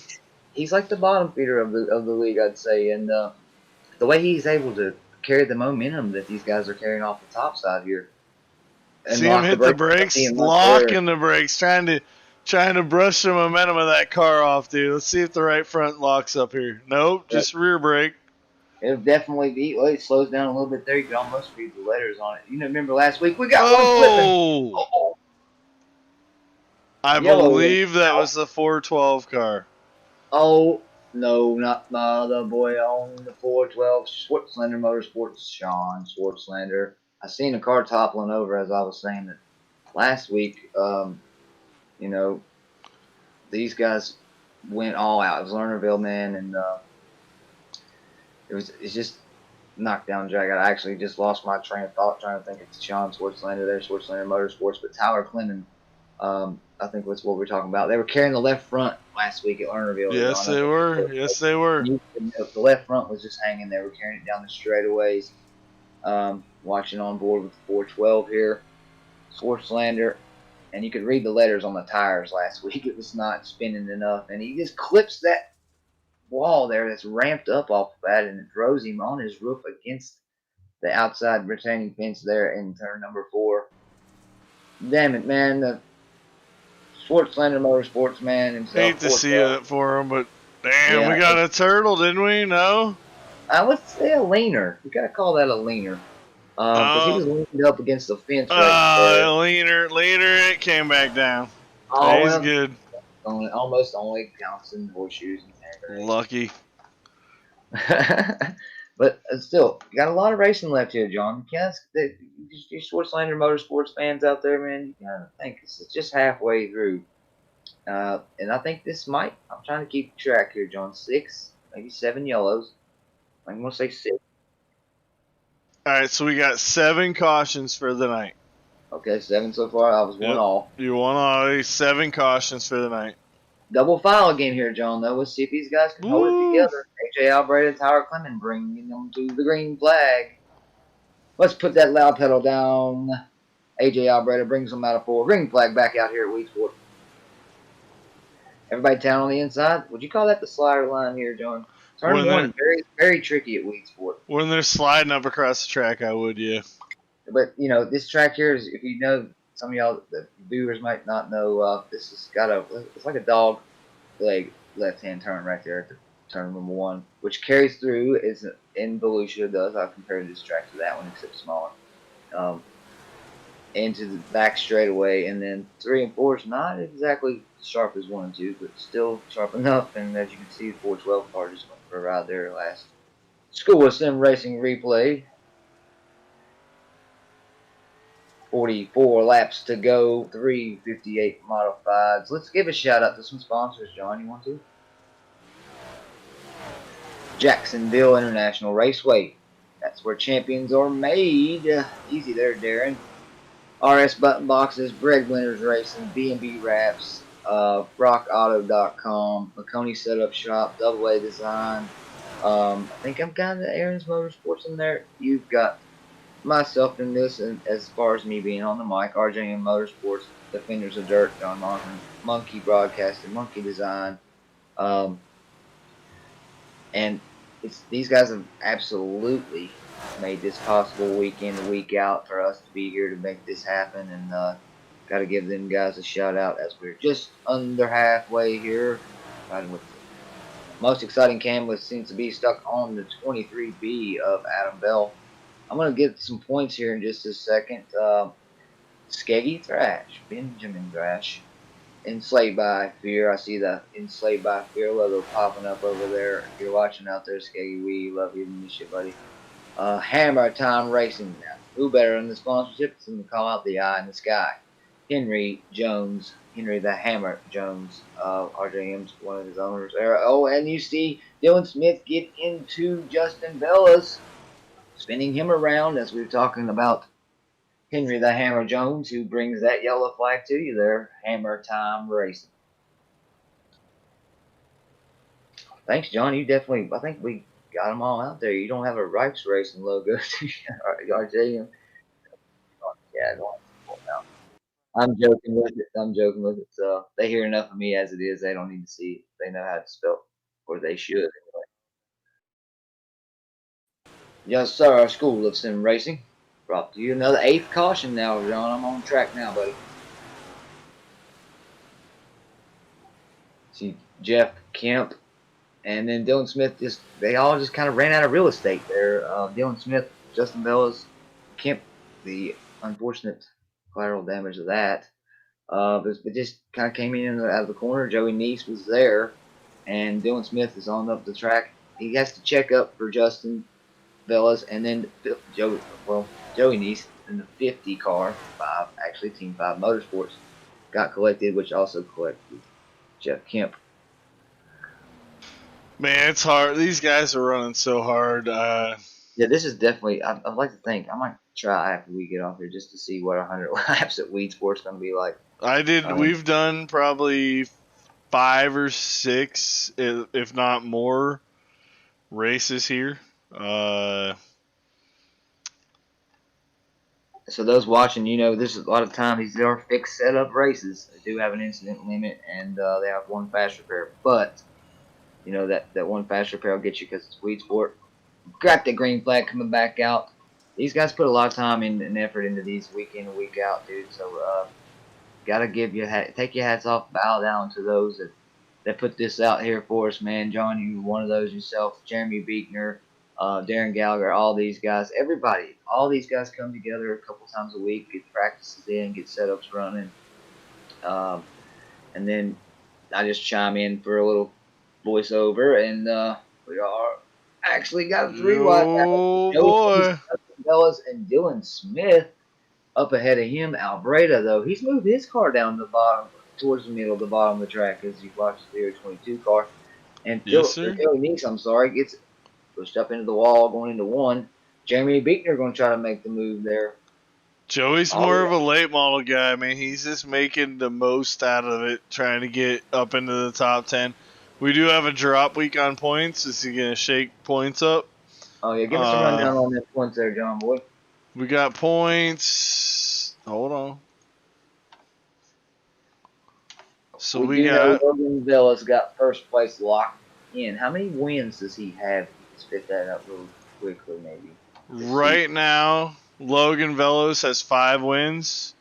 He's like the bottom feeder of the league, I'd say. And the way he's able to carry the momentum that these guys are carrying off the top side here. And see him hit the brakes, locking the brakes, trying to brush the momentum of that car off, dude. Let's see if the right front locks up here. Nope, just rear brake. It'll definitely be. Well, it slows down a little bit there. You can almost read the letters on it. Remember last week we got one flipping. Oh. I believe that was the 412 car. Oh, no, not the boy on the 412. Swartzlander Motorsports, Sean Swartzlander. I seen a car toppling over as I was saying that. last week, you know, these guys went all out. It was Lernerville, man, and it's just knockdown drag out. I actually just lost my train of thought trying to think of Sean Schwartzlander there, Schwartzlander Motorsports, but Tyler Clemens, I think was what we're talking about. They were carrying the left front last week at Lernerville. Yes, they were. Yes, they were. The left front was just hanging. They were carrying it down the straightaways. Watching on board with the 412 here, Schwartzlander, and you could read the letters on the tires last week. It was not spinning enough, and he just clips that wall there that's ramped up off the bat, and it throws him on his roof against the outside retaining fence there in turn number 4. Damn it, man. The Schwartzlander Motorsports man himself. Hate to see it for him, but damn, we got a turtle, didn't we? No? I would say a leaner. We got to call that a leaner. Because he was leaned up against the fence right there. Leaner, it came back down. Oh, he's good. Almost only counts in horseshoes and lucky. But still, you got a lot of racing left here, John. You Schwartzlander Motorsports fans out there, man, you gotta think it's just halfway through. And I think this I'm trying to keep track here, John. 6, maybe 7 yellows. I'm going to say 6. All right, so we got 7 cautions for the night. Okay, 7 so far. I was 1 all. You won all. 7 cautions for the night. Double file again here, John, though. Let's see if these guys can hold it together. AJ Albreda and Tyler Clemens bringing them to the green flag. Let's put that loud pedal down. AJ Albreda brings them out of 4. Green flag back out here at Weedsport. Everybody down on the inside. Would you call that the slider line here, John? Turn 1, very, very tricky at Weedsport. When they're sliding up across the track, I would, yeah. But, this track here is, if you know, some of y'all, the viewers might not know, this has got it's like a dog leg left-hand turn right there at the turn number 1, which carries through, is in Volusia, does. I've compared this track to that one, except smaller. Into the back straightaway, and then 3 and 4 is not exactly sharp as 1 and 2, but still sharp enough. And as you can see, the 412 car just went for a ride there last. School of Sim Racing replay. 44 laps to go, 358 modifieds. Let's give a shout out to some sponsors, John. You want to? Jacksonville International Raceway. That's where champions are made. Easy there, Darren. RS Button Boxes, Breadwinners Racing, B&B Wraps, RockAuto.com, Marconi Setup Shop, Double A Design. I think I've got the Aaron's Motorsports in there. You've got myself in this, and as far as me being on the mic, RJM Motorsports, Defenders of Dirt, John Martin, Monkey Broadcasting, Monkey Design. And these guys have absolutely made this possible week in and week out for us to be here to make this happen, and got to give them guys a shout out as we're just under halfway here. Riding with the most exciting canvas seems to be stuck on the 23B of Adam Bell. I'm going to get some points here in just a second. Skeggy Thrash, Benjamin Thrash, Enslaved by Fear. I see the Enslaved by Fear logo popping up over there. If you're watching out there, Skeggy, we love you and miss you, buddy. Hammer Time Racing. Now, who better in the sponsorship than to call out the eye in the sky? Henry Jones, Henry the Hammer Jones. RJM's one of his owners there. Oh, and you see Dylan Smith get into Justin Bellas, spinning him around as we were talking about Henry the Hammer Jones, who brings that yellow flag to you there. Hammer Time Racing. Thanks, John. You definitely, I think we got them all out there. You don't have a Ripes Racing logo. RJM. Yeah, I'm joking with it. So they hear enough of me as it is. They don't need to see it. They know how to spell, or they should anyway. Yes, sir. Our School of Sim Racing brought to you another 8th caution now, John. I'm on track now, buddy. See Jeff Kemp and then Dylan Smith. They all just kind of ran out of real estate there. Dylan Smith, Justin Bellas, Kemp. The unfortunate collateral damage of that. But it just kind of came in out of the corner. Joey Neese was there, and Dylan Smith is on up the track. He has to check up for Justin Bellas, and then Joey Neese, then the 50 car, actually Team 5 Motorsports, got collected, which also collected Jeff Kemp. Man, it's hard. These guys are running so hard. Yeah, this is definitely. I'd like to think I might try after we get off here just to see what 100 laps at Weed Sports gonna be like. We've done probably 5 or 6, if not more, races here. So those watching, this is a lot of time. These are fixed setup races. They do have an incident limit, and they have one fast repair. But that one fast repair will get you because it's Weed Sport. Got the green flag coming back out. These guys put a lot of time and effort into these week in and week out, dude. So gotta take your hats off, bow down to those that put this out here for us, man. John, you were one of those yourself. Jeremy Beekner, Darren Gallagher, all these guys, everybody, all these guys come together a couple times a week, get practices in, get setups running, and then I just chime in for a little voiceover, and we are actually got a 3-wide. Oh boy! Bellas and Dylan Smith up ahead of him. Albreda, though, he's moved his car down the bottom, towards the middle of the bottom of the track as you watch the 22 car. And Yes, sir. Joey Neese, gets pushed up into the wall going into one. Jeremy Beekner going to try to make the move there. Joey's more of a late model guy, man. He's just making the most out of it, trying to get up into the top 10. We do have a drop week on points. Is he going to shake points up? Oh, yeah. Give us a rundown on that points there, John Boy. We got points. Hold on. So we got Logan Vella's got first place locked in. How many wins does he have? Let's spit that up real quickly, maybe. Right now, Logan Velos has 5 wins.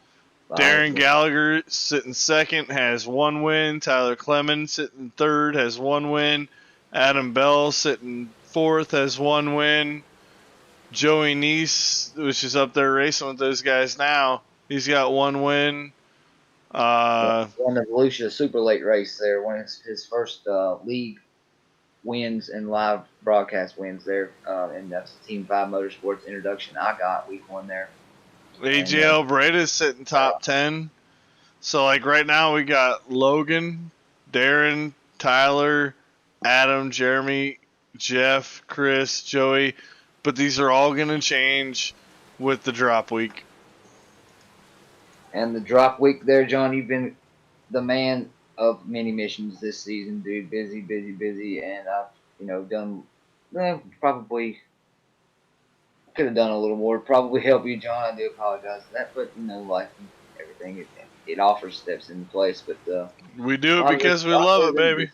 Darren Gallagher sitting second, has 1 win. Tyler Clemens sitting third, has 1 win. Adam Bell sitting fourth, has 1 win. Joey Neese, which is up there racing with those guys now, he's got 1 win. Won the Volusia Super Late race there. Won his first league wins and live broadcast wins there. And that's Team 5 Motorsports introduction I got week 1 there. AJ Albreda's sitting top 10. So, like, right now we got Logan, Darren, Tyler, Adam, Jeremy, Jeff, Chris, Joey. But these are all going to change with the drop week. And the drop week there, John, you've been the man of many missions this season, dude. Busy, busy, busy. And I've, done probably could have done a little more. Probably help you, John. I do apologize for that. But, life and everything, it offers steps into place. But we do it because we love it, baby.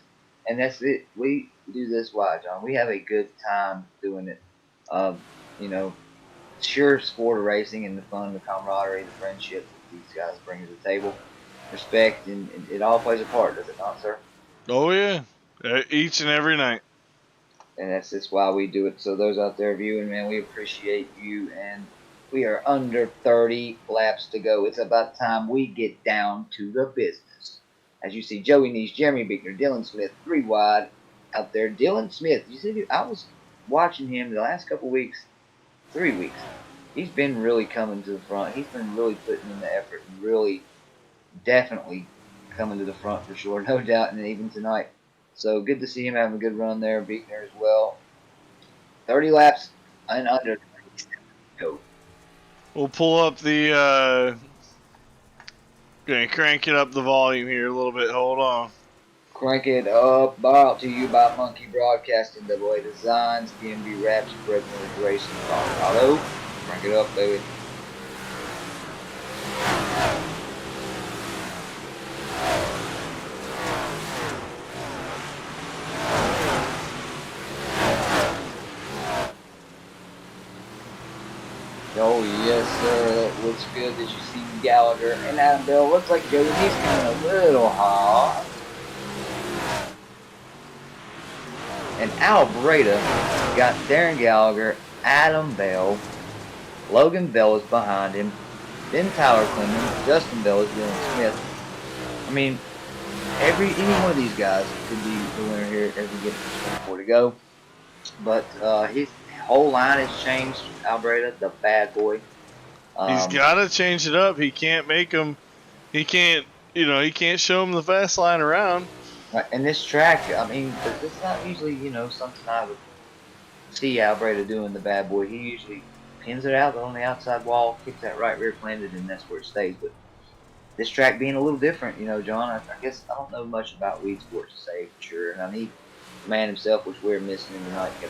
And that's it. We do this why, John. We have a good time doing it. Sure, sport of racing and the fun, the camaraderie, the friendship that these guys bring to the table. Respect, and it all plays a part, does it not, sir? Oh, yeah. Each and every night. And that's just why we do it. So those out there viewing, man, we appreciate you. And we are under 30 laps to go. It's about time we get down to the business. As you see, Joey Neese, Jeremy Beekner, Dylan Smith, 3 wide out there. Dylan Smith, you see, I was watching him the last couple weeks, 3 weeks. He's been really coming to the front. He's been really putting in the effort and really definitely coming to the front for sure, no doubt, and even tonight. So good to see him having a good run there, Beekner as well. 30 laps and under. Go. We'll pull up the, gonna crank it up the volume here a little bit. Hold on. Crank it up. Brought to you by Monkey Broadcasting, AA Designs, DMV Wraps, Breadmills Racing, Colorado. Crank it up, baby. Oh, yes, sir. That looks good. As you see Gallagher and Adam Bell. Looks like Joey Neese coming a little hot. And Albreda got Darren Gallagher, Adam Bell, Logan Bell is behind him, then Tyler Clemens, Justin Bell is Dylan Smith. I mean, any one of these guys could be the winner here as we get to 24 to go. But his whole line has changed. Albreda, the bad boy. He's got to change it up. He can't make him. He can't. He can't show him the fast line around. And this track, I mean, it's not usually something I would see Albreda doing the bad boy. He usually pins it out on the outside wall, kicks that right rear planted, and that's where it stays. But this track being a little different, John, I guess I don't know much about weed sports to say for sure. And I need the man himself, which we're missing him tonight, to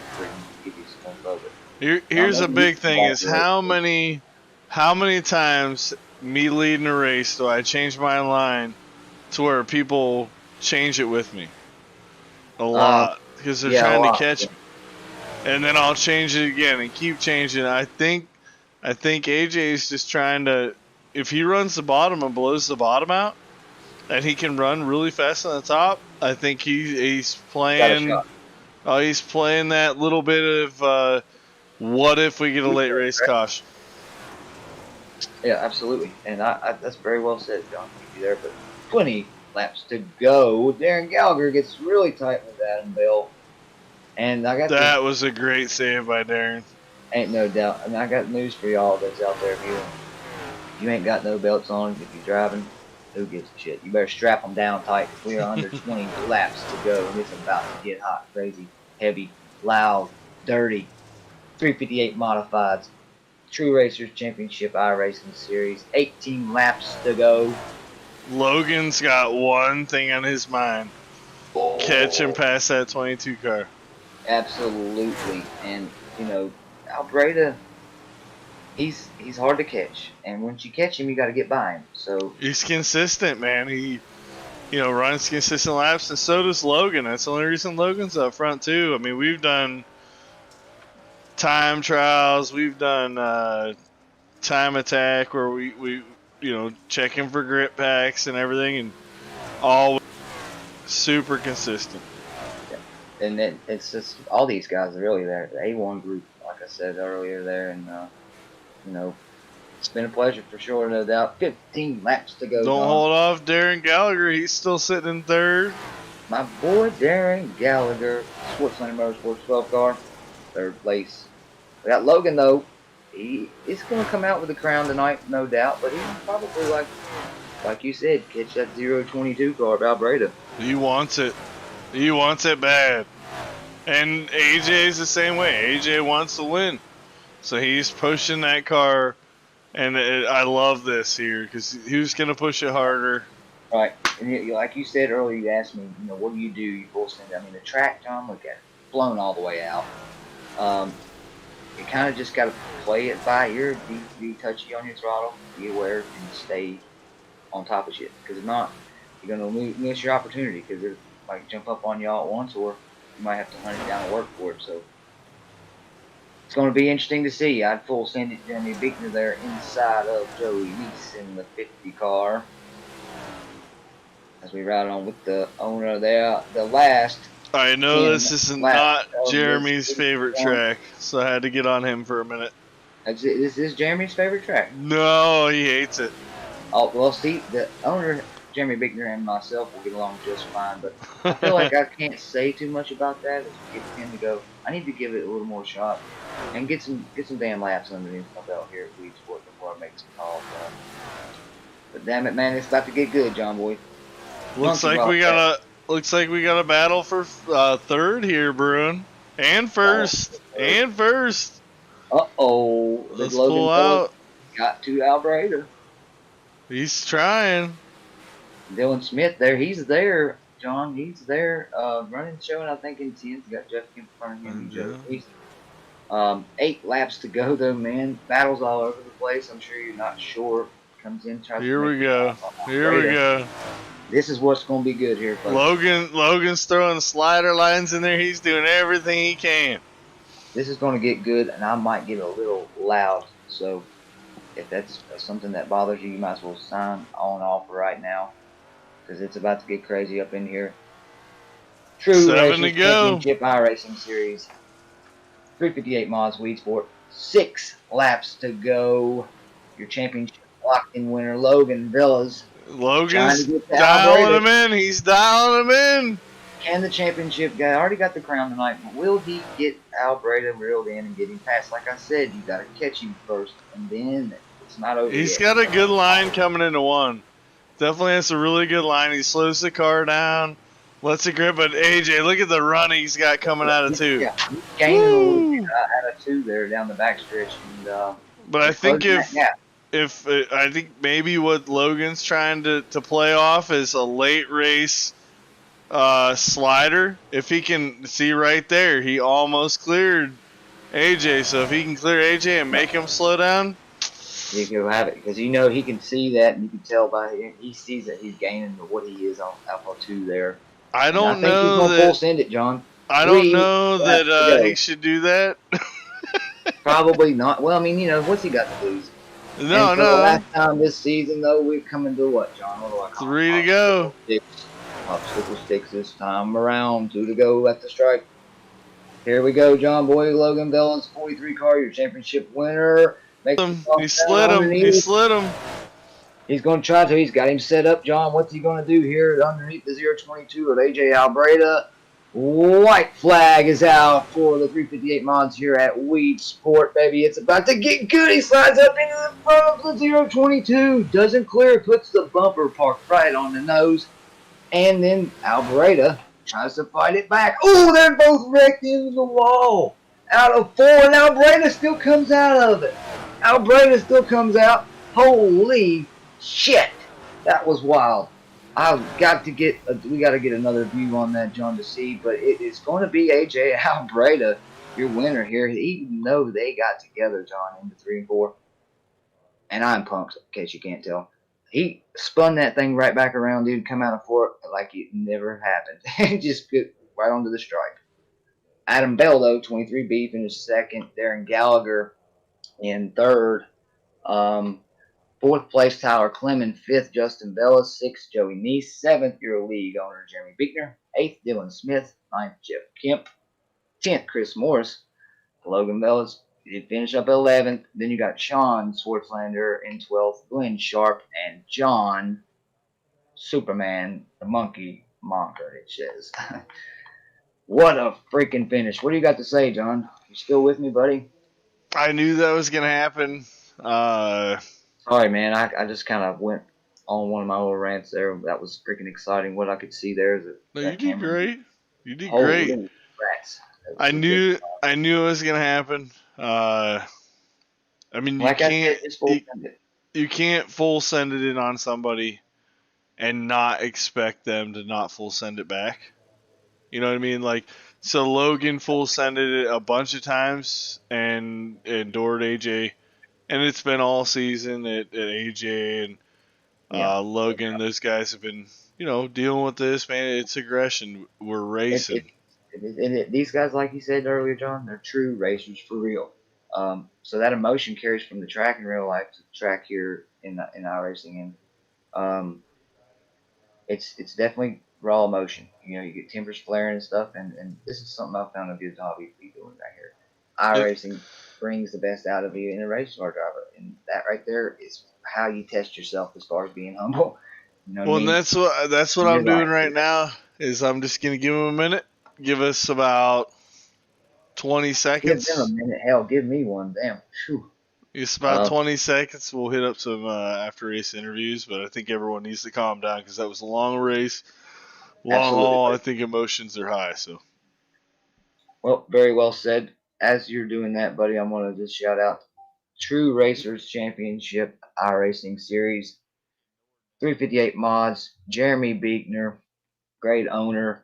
give you some info. But here's a big thing: is how many times me leading a race do I change my line to where people change it with me? A lot, because they're trying to catch me. And then I'll change it again and keep changing. I think AJ is just trying to. If he runs the bottom and blows the bottom out, and he can run really fast on the top, I think he's playing. Oh, he's playing that little bit of what if we get a late race caution. Yeah, absolutely, and that's very well said, John. Keep you there, but 20 laps to go. Darren Gallagher gets really tight with Adam Bell. And that was a great save by Darren. Ain't no doubt. And I got news for y'all that's out there. If you ain't got no belts on, if you're driving, who gives a shit? You better strap them down tight. We are under 20 laps to go, and it's about to get hot, crazy, heavy, loud, dirty. 358 modifieds. True Racers Championship iRacing Series. 18 laps to go. Logan's got one thing on his mind. Catch and pass that 22 car. Absolutely. And, Albreda, he's hard to catch. And once you catch him, you got to get by him. So he's consistent, man. He, runs consistent laps, and so does Logan. That's the only reason Logan's up front, too. I mean, we've done time trials. We've done time attack where we checking for grip packs and everything, and all super consistent. And then it's just all these guys are really there. The A1 group, like I said earlier, there, and it's been a pleasure for sure, no doubt. 15 laps to go. Don't hold off Darren Gallagher. He's still sitting in third. My boy Darren Gallagher, Sportsline Motorsports 12 car, third place. We got Logan though. He's going to come out with the crown tonight, no doubt. But he's probably like you said, catch that 022 car of Albreda. He wants it. He wants it bad. And AJ's the same way. AJ wants to win. So he's pushing that car. And I love this here because who's going to push it harder? Right. And like you said earlier, you asked me, what do? You full send. I mean, the track, John, look at it. Blown all the way out. You kind of just got to play it by ear, be touchy on your throttle, be aware, and stay on top of shit. Because if not, you're going to miss your opportunity because it might jump up on you all at once, or you might have to hunt it down and work for it. So it's going to be interesting to see. I'd full send it Jeremy Bickner there inside of Joey Meese in the 50 car. As we ride on with the owner there, the last. I know this is not Jeremy's favorite track, so I had to get on him for a minute. Is this Jeremy's favorite track? No, he hates it. Oh, well, see, the owner, Jeremy Bickner, and myself will get along just fine, but I feel like I can't say too much about that. It's get him to go. I need to give it a little more shot and get some damn laps underneath my belt here at Weed Sport before I make some calls. But damn it, man, it's about to get good, John Boy. Looks like we got a battle for third here, Bruin, and first, Uh-oh. Let's pull out. Got to Albreda. He's trying. Dylan Smith there. He's there, John. He's there. Running showing, I think, in 10th. Got Jeff Kemp in front of him. 8 laps to go, though, man. Battles all over the place. I'm sure you're not sure. Comes in. Here we go. This is what's going to be good here, folks. Logan's throwing slider lines in there. He's doing everything he can. This is going to get good, and I might get a little loud. So if that's something that bothers you, you might as well sign on off right now because it's about to get crazy up in here. True Racers Championship iRacing Series. 358 mods, Weed Sport. 6 laps to go. Your championship locked-in winner, Logan Villas. Logan's dialing him in. He's dialing him in. And the championship guy already got the crown tonight, but will he get Albreda reeled in and get him past? Like I said, you got to catch him first, and then It's not over He's yet. got a good line coming into one. Definitely has a really good line. He slows the car down, lets it grip. But AJ, look at the run he's got coming out of two. Yeah, he's gaining a little bit out of two there down the backstretch, and But I he's think closing that gap. if I think maybe what Logan's trying to play off is a late race slider. If he can see right there, he almost cleared AJ. So if he can clear AJ and make him slow down, You can have it because he can see that, and you can tell by he sees that he's gaining to what he is on Alpha 2 there. I And I don't think he's know gonna full that. send it, John. I don't 3 know laps to that he go. should do that. Probably not. Well, I mean, what's he got to lose? No, And for the no. last time this season, though, we're coming to what, John? What do I call 3 it? to go. Popsicle sticks this time around. 2 to go at the stripe. Here we go, John Boy. Logan Bell's 43 car, your championship winner. Makes the He slid him. He slid him. He's going to try to. He's got him set up, John. What's he going to do here underneath the 022 of AJ Albreda? White flag is out for the 358 mods here at Weed Sport, baby. It's about to get good. He slides up into the front of the 022. Doesn't clear. Puts the bumper park right on the nose. And then Albreda tries to fight it back. Oh, they're both wrecked into the wall. Out of 4, and Albreda still comes out of it. Albreda still comes out. Holy shit. That was wild. I've got to get we got to get another view on that, John, to see. But it is going to be AJ Albreda, your winner here. Even though they got together, John, into 3 and 4. And I'm pumped, in case you can't tell. He spun that thing right back around, dude. Come out of 4 like it never happened. Just get right onto the stripe. Adam Bell, though, 23B, finished second. Darren Gallagher in third. 4th place, Tyler Clemens. 5th, Justin Bellis. 6th, Joey Neese. 7th, your league owner, Jeremy Beekner. 8th, Dylan Smith. 9th, Jeff Kemp. 10th, Chris Morris. Logan Bellis. He finished up 11th. Then you got Sean Swartzlander in 12th. Glenn Sharp and John Superman, the monkey Monker, it says. What a freaking finish. What do you got to say, John? You still with me, buddy? I knew that was going to happen. Sorry, man. I just kind of went on one of my little rants there. That was freaking exciting. What I could see there is No, that you did camera. great. You did great. Rats. I knew it was going to happen. I mean, like you can't full send it in on somebody and not expect them to not full send it back. You know what I mean? Like, so Logan full sended it a bunch of times and endured AJ, and it's been all season at AJ and Logan. Those guys have been, dealing with this, man. It's aggression. We're racing. These guys, like you said earlier, John, they're true racers for real. So that emotion carries from the track in real life to the track here in iRacing, and it's definitely raw emotion. You get tempers flaring and stuff, and this is something I found a good hobby to be doing right here. iRacing brings the best out of you in a race car driver, and that right there is how you test yourself as far as being humble. Well, and that's what I'm doing right now. Is I'm just gonna give him a minute. Give us about 20 seconds. Give them a minute. Hell, give me one. Damn. Whew. It's about 20 seconds. We'll hit up some after race interviews, but I think everyone needs to calm down because that was a long race. Long haul. I think emotions are high. So. Well, very well said. As you're doing that, buddy, I'm going to just shout out True Racers Championship iRacing Series 358 mods. Jeremy Beekner, great owner.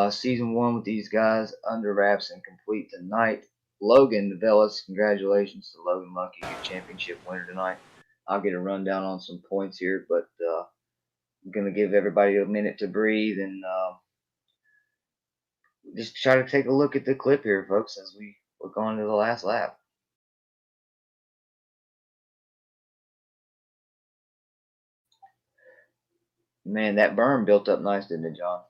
Season 1 with these guys under wraps and complete tonight. Logan Velez, congratulations to Logan Lucky, your championship winner tonight. I'll get a rundown on some points here, but I'm going to give everybody a minute to breathe and just try to take a look at the clip here, folks, as we look on to the last lap. Man, that berm built up nice, didn't it, John?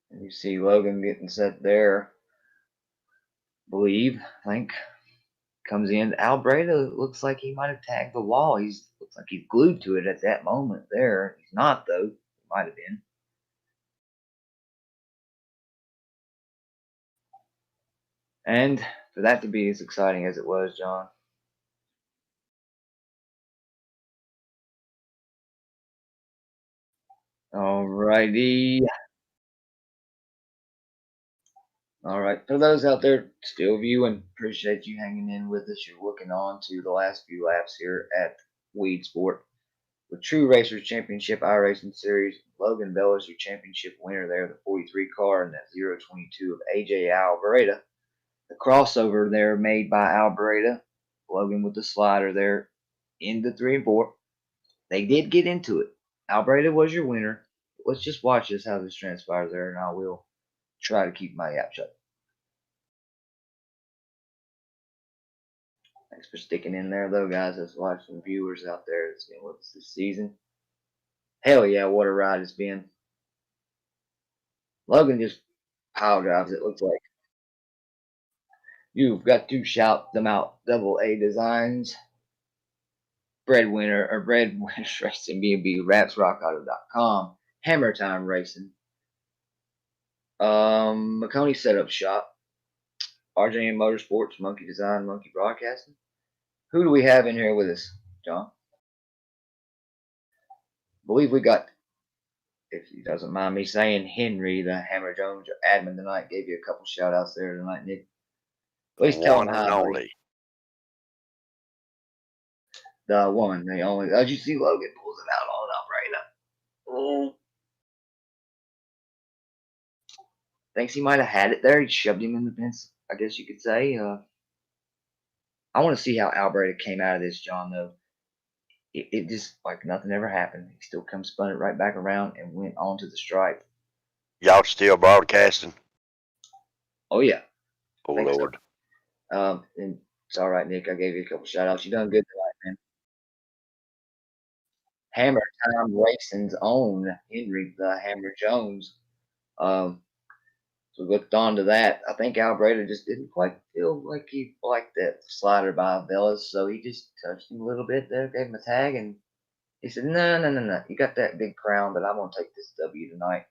And you see Logan getting set there. I think. Comes in. Albreda looks like he might have tagged the wall. Looks like he's glued to it at that moment there. He's not, though. He might have been. And for that to be as exciting as it was, John. Alrighty. All right. For those out there still viewing, appreciate you hanging in with us. You're looking on to the last few laps here at Weed Sport with True Racers Championship iRacing Series. Logan Bell is your championship winner there, the 43 car and that 022 of AJ Alvareda. The crossover there made by Alvareda. Logan with the slider there in the 3 and 4. They did get into it. Alvareda was your winner. Let's just watch this how this transpires there, and I will try to keep my app shut. Thanks for sticking in there, though, guys. Let's watch some viewers out there that's been with us this season. Hell yeah, what a ride it's been. Logan just power drives, it looks like. You've got to shout them out. Double A Designs, Breadwinner, or Breadwinners Racing B&B, RapsRockAuto.com, Hammer Time Racing, McConey Setup Shop, RJM Motorsports, Monkey Design, Monkey Broadcasting. Who do we have in here with us, John? I believe we got, if he doesn't mind me saying, Henry, the Hammer Jones admin tonight, gave you a couple shout outs there tonight, Nick. At least tell One him and hi. only. The one, the only. As you see, Logan pulls it out all up right up. Oh. Thinks he might have had it there. He shoved him in the fence, I guess you could say. I want to see how Alberta came out of this, John, though. It just, like nothing ever happened. He still comes, spun it right back around, and went onto the stripe. Y'all still broadcasting? Oh, yeah. Oh, Thanks, Lord. And it's all right, Nick. I gave you a couple shout outs. You done good tonight, man. Hammer Time Racing's own Henry the Hammer Jones. So we looked on to that. I think Albreda just didn't quite feel like he liked that slider by Velas, so he just touched him a little bit there, gave him a tag, and he said, No, no, no, no. You got that big crown, but I'm going to take this W tonight.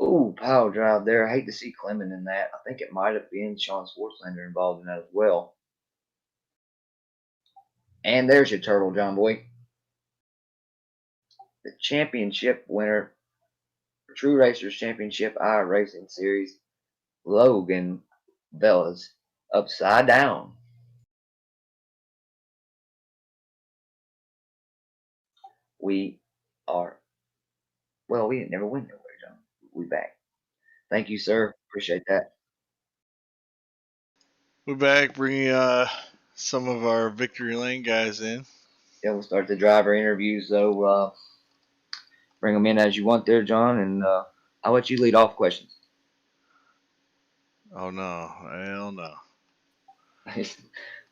Ooh, power drive there. I hate to see Clement in that. I think it might have been Sean Swartzlander involved in that as well. And there's your turtle, John Boy. The championship winner for True Racers Championship iRacing Series, Logan Velas, upside down. We are, well, we didn't never win nowhere, John. We back. Thank you, sir. Appreciate that. We're back bringing some of our Victory Lane guys in. Yeah, we'll start the driver interviews, though. Bring them in as you want there, John, and I'll let you lead off questions. Oh, no. Hell no.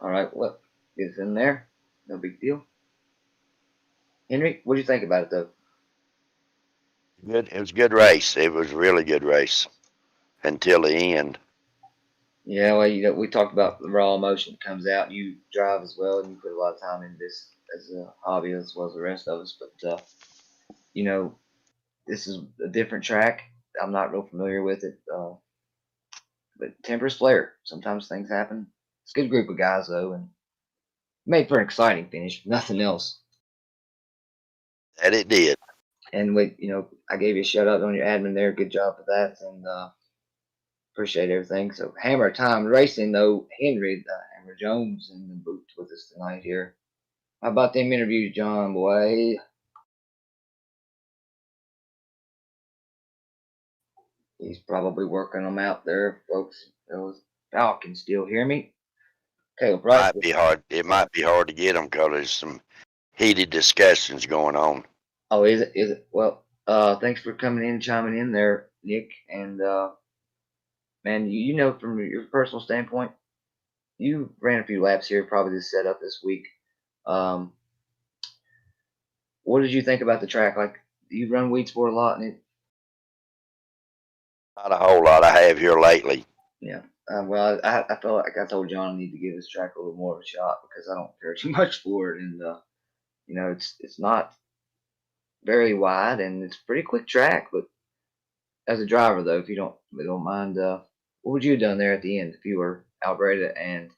All right, well, get us in there. No big deal. Henry, what do you think about it, though? Good. It was a good race. It was a really good race until the end. Yeah, well, we talked about the raw emotion that comes out. You drive as well, and you put a lot of time into this as a hobby as well as the rest of us. But this is a different track. I'm not real familiar with it, but temper's flare. Sometimes things happen. It's a good group of guys though, and made for an exciting finish. Nothing else. That it did. And I gave you a shout out on your admin there. Good job for that, and appreciate everything. So Hammer Time Racing, though, Henry Hammer Jones in the booth with us tonight here. How about them interviews, John boy? He's probably working them out there, folks. Y'all can still hear me. Okay, well, Might be hard. It might be hard to get them because there's some heated discussions going on. Oh, is it? Is it? Well, thanks for coming in, chiming in there, Nick. And man, you know, from your personal standpoint, you ran a few laps here, probably this setup this week. What did you think about the track? Like, you run Weed Sport a lot, and Not a whole lot I have here lately. yeah. Well, I felt like I told John I need to give this track a little more of a shot because I don't care too much for it, and it's not very wide and it's a pretty quick track. But as a driver, though, if you don't mind What would you have done there at the end if you were Albreda and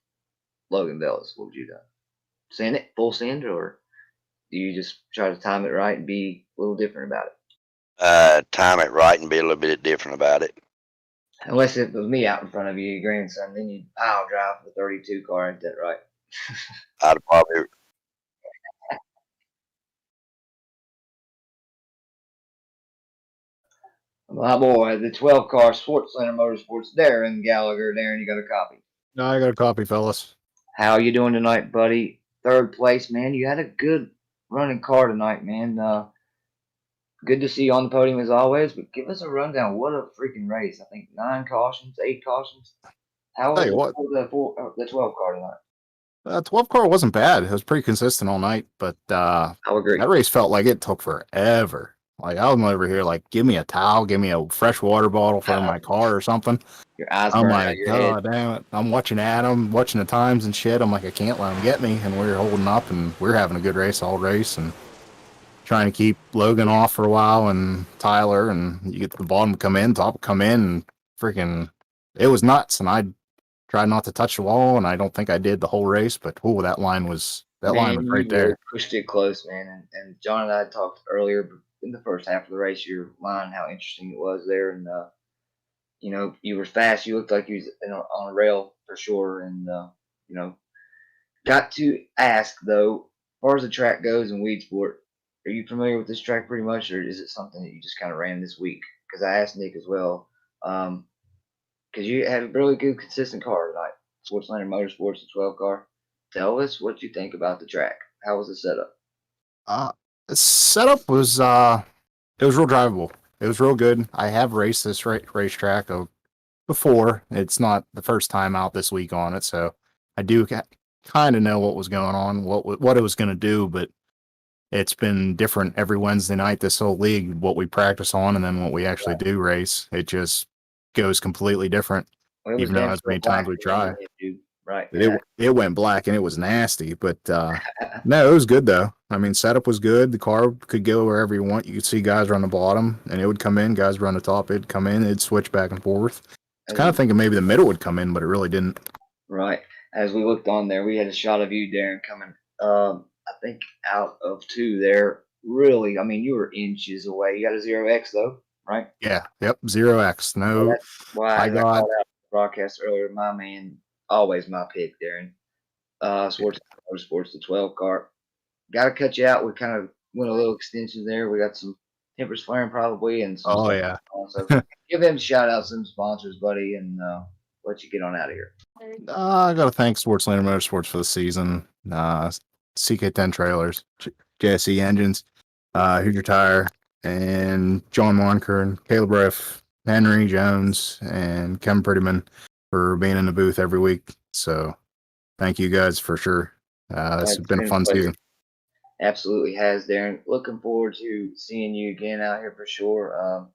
Logan Bellis? What would you have done? Send it full send, or do you just try to time it right and be a little different about it? Time it right and be a little bit different about it. Unless it was me out in front of you, your grandson, then you'd pile drive the 32 car, ain't that right? I'd probably My boy, the 12 car Sports Center Motorsports, Darren Gallagher. Darren, you got a copy. No, I got a copy, fellas. How you doing tonight, buddy? Third place, man. You had a good running car tonight, man. Good to see you on the podium as always, but give us a rundown. What a freaking race. I think 9 cautions, 8 cautions. How was Tell you it what, for the 12 car tonight? 12 car wasn't bad. It was pretty consistent all night, but I agree. that race felt like it took forever. Like I was over here, like, give me a towel, give me a fresh water bottle for my car or something. Your eyes I'm burning out like, your head. God damn it. I'm watching Adam, watching the times and shit. I'm like, I can't let him get me. And we're holding up and we're having a good race all race and trying to keep Logan off for a while and Tyler. And you get to the bottom, come in, top come in, and freaking, it was nuts. And I tried not to touch the wall, and I don't think I did the whole race, but that line was right You there. really pushed it close, man. And John and I talked earlier in the first half of the race, your line, how interesting it was there. And, you know, you were fast. You looked like you was on a rail for sure. And, you know, got to ask, though, as far as the track goes in Weedsport, are you familiar with this track pretty much, or is it something that you just kind of ran this week? Because I asked Nick as well. Because you had a really good, consistent car tonight. Sportslander Motorsports, the 12 car. Tell us what you think about the track. How was the setup? The setup was it was real drivable. It was real good. I have raced this racetrack before. It's not the first time out this week on it, so I do kind of know what was going on, what it was going to do. But it's been different every Wednesday night this whole league. What we practice on and then what we actually do race, it just goes completely different. Well, Even though as many times we try. Right. It went black and it was nasty, but no, it was good though. I mean, setup was good. The car could go wherever you want. You could see guys run the bottom, and it would come in. Guys run the top, it'd come in. It'd switch back and forth. I was kind of thinking maybe the middle would come in, but it really didn't. Right. As we looked on there, we had a shot of you, Darren, coming. I think out of 2 there. Really, I mean, you were inches away. You got a 0x though, right? Yeah. Yep. 0x. No. That's why I called out the broadcast earlier. My man, always my pick, Darren. Sports Motorsports, the 12 car. Got to cut you out. We kind of went a little extension there. We got some tempers flaring probably, and some oh yeah. So give them shout out some sponsors, buddy, and let you get on out of here. I got to thank Sportslander Motorsports for the season. CK10 Trailers, JSE Engines, Hoosier Tire, and John Monker and Caleb Riff, Henry Jones, and Kevin Prettyman for being in the booth every week. So thank you guys for sure. This has been a fun season. Absolutely has, Darren. Looking forward to seeing you again out here for sure.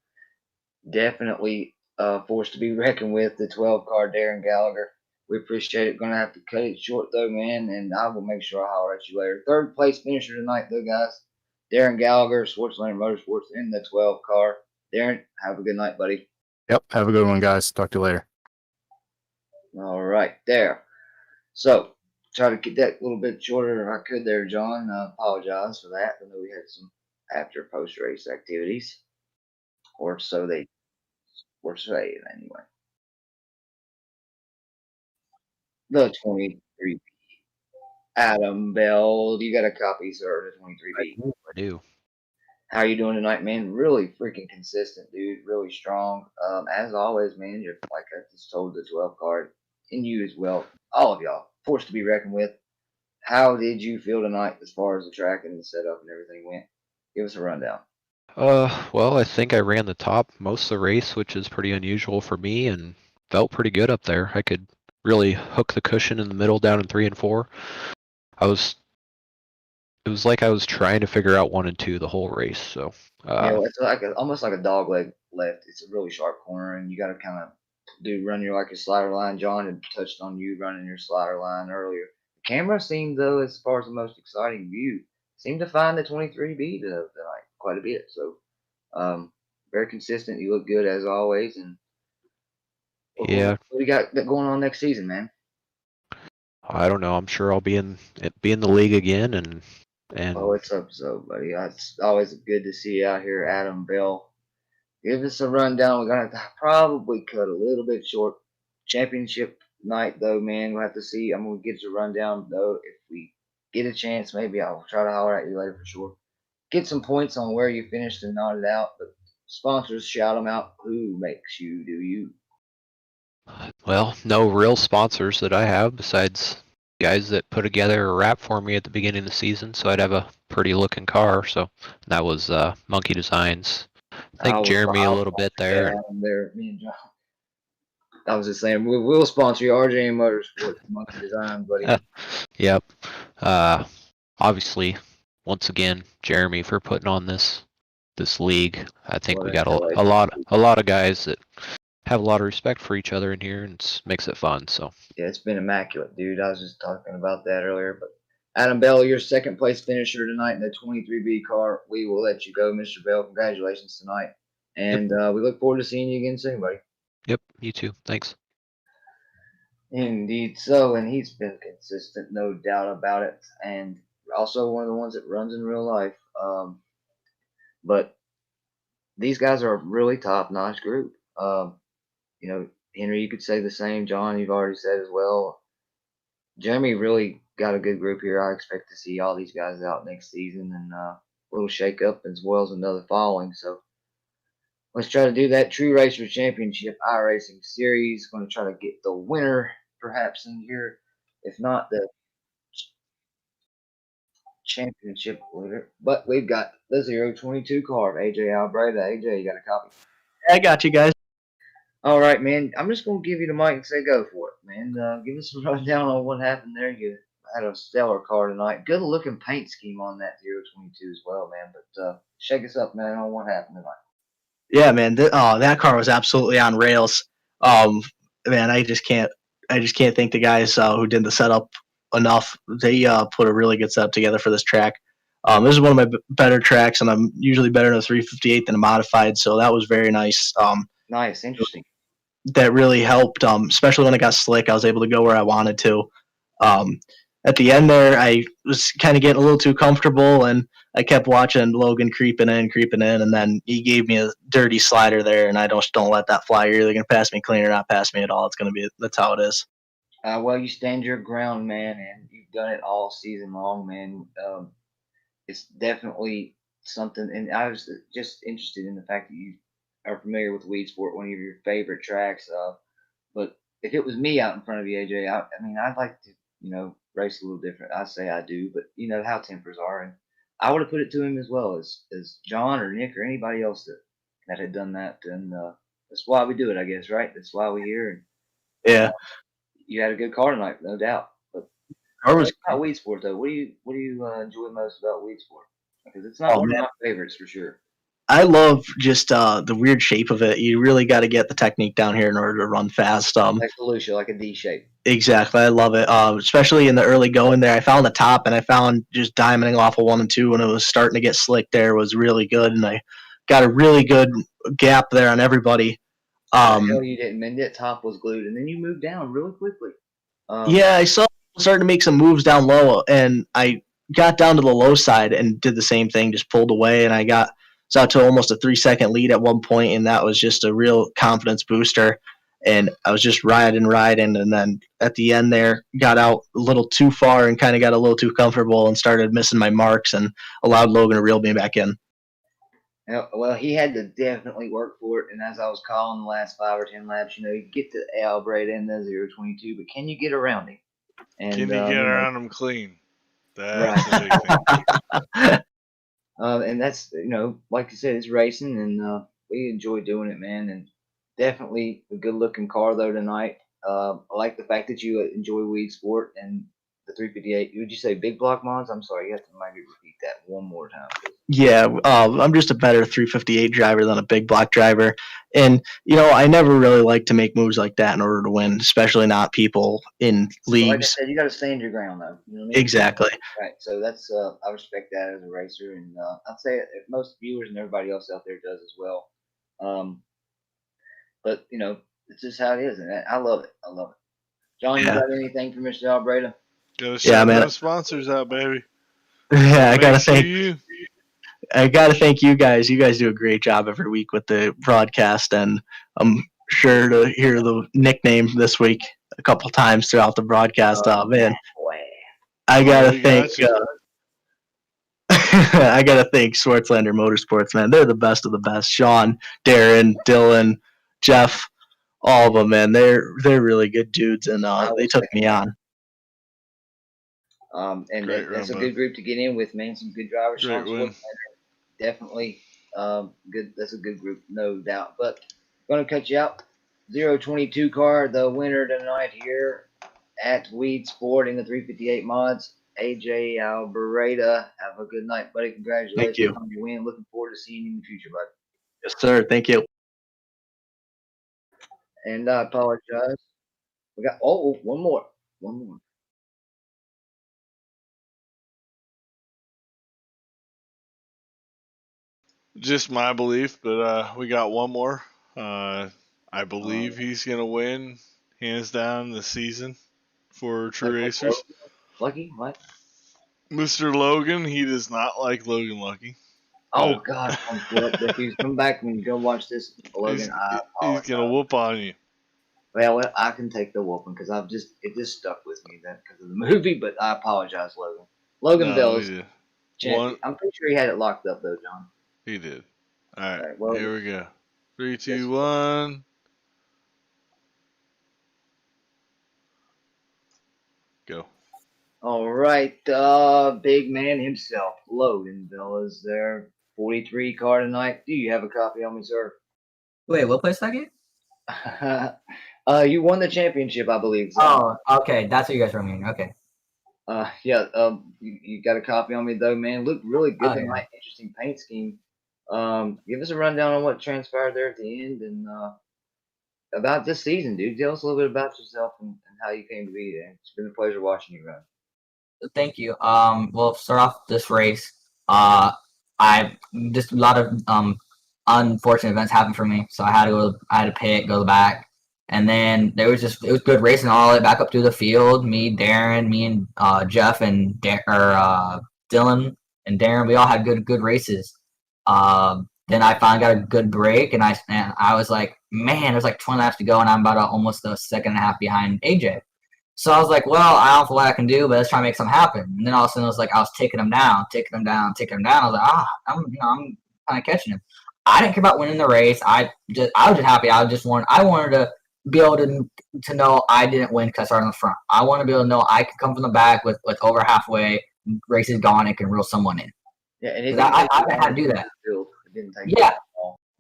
Definitely a force to be reckoned with, the 12 car Darren Gallagher. We appreciate it. Going to have to cut it short, though, man, and I will make sure I holler at you later. Third place finisher tonight, though, guys. Darren Gallagher, Sportslander Motorsports in the 12 car. Darren, have a good night, buddy. Yep, have a good one, guys. Talk to you later. All right, there. So, try to get that a little bit shorter if I could there, John. I apologize for that. I know we had some after post-race activities, or so they were saying anyway. The 23B. Adam Bell, you got a copy, sir, the 23B. I do. How you doing tonight, man? Really freaking consistent, dude. Really strong. As always, man, you're like I just told the 12 card, and you as well. All of y'all, forced to be reckoned with. How did you feel tonight as far as the track and the setup and everything went? Give us a rundown. Well, I think I ran the top most of the race, which is pretty unusual for me, and felt pretty good up there. I could really hook the cushion in the middle down in 3 and 4. It was like I was trying to figure out 1 and 2 the whole race. So it's like almost like a dog leg left. It's a really sharp corner, and you got to kind of run your slider line. John had touched on you running your slider line earlier. The camera seemed, though, as far as the most exciting view, seemed to find the 23B tonight quite a bit. So very consistent. You look good as always, and Yeah, What we got going on next season, man? I don't know. I'm sure I'll be in the league again, and Oh, what's up, so buddy? It's always good to see you out here, Adam Bell. Give us a rundown. We're gonna have to probably cut a little bit short. Championship night, though, man. We'll have to see. I'm gonna get you a rundown, though. If we get a chance, maybe I'll try to holler at you later for sure. Get some points on where you finished and knot it out. But sponsors, shout them out. Who makes you do you? well, no real sponsors that I have besides guys that put together a wrap for me at the beginning of the season, so I'd have a pretty looking car. So that was Monkey Designs. I think Jeremy a little bit there. And there, me and John. I was just saying, we'll sponsor you, RJ Motorsports, Monkey Design, buddy. Yep. Obviously, once again, Jeremy for putting on this league. I think we got a lot of guys that have a lot of respect for each other in here, and it makes it fun. So Yeah, it's been immaculate, dude. I was just talking about that earlier. But Adam Bell, your second place finisher tonight in the 23B car. We will let you go, Mr. Bell. Congratulations tonight. And we look forward to seeing you again soon, buddy. yep, you too. Thanks. Indeed so, and he's been consistent, no doubt about it. And also one of the ones that runs in real life. But these guys are a really top-notch group. You know, Henry, you could say the same. John, you've already said as well. Jeremy really got a good group here. I expect to see all these guys out next season and a little shake up as well as another following. So let's try to do that. True Racer Championship iRacing Series. Going to try to get the winner perhaps in here. If not, the championship winner. But we've got the 022 car of AJ Albreda. AJ, you got a copy? I got you guys. All right, man. I'm just going to give you the mic and say go for it, man. Give us a rundown on what happened there. You had a stellar car tonight. Good looking paint scheme on that 022 as well, man. But shake us up, man, on what happened tonight. Yeah, man. That car was absolutely on rails. Man, I just can't thank the guys who did the setup enough. They put a really good setup together for this track. This is one of my better tracks, and I'm usually better in a 358 than a modified, so that was very nice. Nice, interesting. That really helped, especially when it got slick. I was able to go where I wanted to. At the end there, I was kind of getting a little too comfortable, and I kept watching Logan creeping in, and then he gave me a dirty slider there, and I don't let that fly. You're either going to pass me clean or not pass me at all. That's how it is. Well, you stand your ground, man, and you've done it all season long, man. It's definitely something, and I was just interested in the fact that you are familiar with Weed Sport, one of your favorite tracks. But if it was me out in front of you, AJ, I mean, I'd like to, race a little different. I say I do, but you know how tempers are, and I would have put it to him as well as John or Nick or anybody else that had done that, and that's why we do it, I guess, right? That's why we're here. And, yeah, you had a good car tonight, no doubt. But car was about Weed Sport though. What do you enjoy most about Weed Sport? Because it's not one of my favorites for sure. I love just the weird shape of it. You really got to get the technique down here in order to run fast. Like Volusia, like a D shape. Exactly, I love it. Especially in the early going there, I found the top, and I found just diamonding off of 1 and 2 when it was starting to get slick. There was really good, and I got a really good gap there on everybody. Hell, you didn't, man. That top was glued, and then you moved down really quickly. Yeah, I saw people starting to make some moves down low, and I got down to the low side and did the same thing, just pulled away, and I got out to almost a 3-second lead at one point, and that was just a real confidence booster. And I was just riding, and then at the end there, got out a little too far and kind of got a little too comfortable and started missing my marks and allowed Logan to reel me back in. Well, he had to definitely work for it, and as I was calling the last 5 or 10 laps, you get to Albreda in the 022, but can you get around him? And, can you get around him clean? That's the big thing. And that's, like you said, it's racing, and we enjoy doing it, man. And definitely a good-looking car, though, tonight. I like the fact that you enjoy Weed Sport and the 358. Would you say big block mods? I'm sorry, you have to maybe repeat that one more time. Yeah, I'm just a better 358 driver than a big block driver. And, I never really like to make moves like that in order to win, especially not people in leagues. Like I said, you got to stand your ground, though. You know what I mean? Exactly. Right. So that's I respect that as a racer, and I'd say most viewers and everybody else out there does as well. But it's just how it is, and I love it. I love it. John, you Yeah. got anything for Mr. Albreda? Gotta Yeah, shout man. those sponsors out, baby. Yeah, I gotta Thanks to thank you. you guys. You guys do a great job every week with the broadcast, and I'm sure to hear the nickname this week a couple times throughout the broadcast. Man, Boy. I gotta we thank. got you. I gotta thank Swartzlander Motorsports, man. They're the best of the best. Sean, Darren, Dylan, Jeff, all of them, man. They're really good dudes, and they took me on. And Great that's a run, good bud. group to get in with, man. Some good drivers. Great Sean win. Swartzlander, definitely good. That's a good group, no doubt. But going to cut you out. 022 car, the winner tonight here at Weed Sport in the 358 mods. AJ Albereda. Have a good night, buddy. Congratulations you. on your win. Looking forward to seeing you in the future, bud. Yes, sir. Thank you. And I apologize. We got one more. One more. Just my belief, but we got one more. I believe he's gonna win, hands down, this season for True Racers. Lucky? What? Mr. Logan, he does not like Logan Lucky. Oh God! If you come back and go watch this, Logan, I He's apologize. gonna whoop on you. Well, I can take the whooping because it just stuck with me then because of the movie. But I apologize, Logan. Logan No, Bell he is did. champion. I'm pretty sure he had it locked up though, John. He did. All right, Alright, well, here we go. 3, 2, 1. Go. All right, big man himself, Logan Bell is there. 43 car tonight. Do you have a copy on me, sir? Wait, what place did I get? You won the championship, I believe. So. Oh, okay. That's what you guys were meaning. Okay. Yeah. You got a copy on me though, man. Looked really good Oh, yeah. tonight. Interesting paint scheme. Give us a rundown on what transpired there at the end and about this season, dude. Tell us a little bit about yourself and how you came to be there. It's been a pleasure watching you run. Thank you. Well, start off this race. I just a lot of unfortunate events happened for me, so I had to pit, go back, and then it was good racing all the way back up through the field. Me, Darren, me and Jeff and Dylan and Darren, we all had good races. Then I finally got a good break, and I was like, man, there's like 20 laps to go, and I'm about almost a second and a half behind AJ. So I was like, well, I don't know what I can do, but let's try to make something happen. And then all of a sudden, it was like I was taking him down. I was like, I'm kind of catching him. I didn't care about winning the race. I was just happy. I wanted to be able to know I didn't win because I started in the front. I want to be able to know I could come from the back with over halfway, race is gone, and can reel someone in. Yeah, and I had to do that. It didn't take Yeah.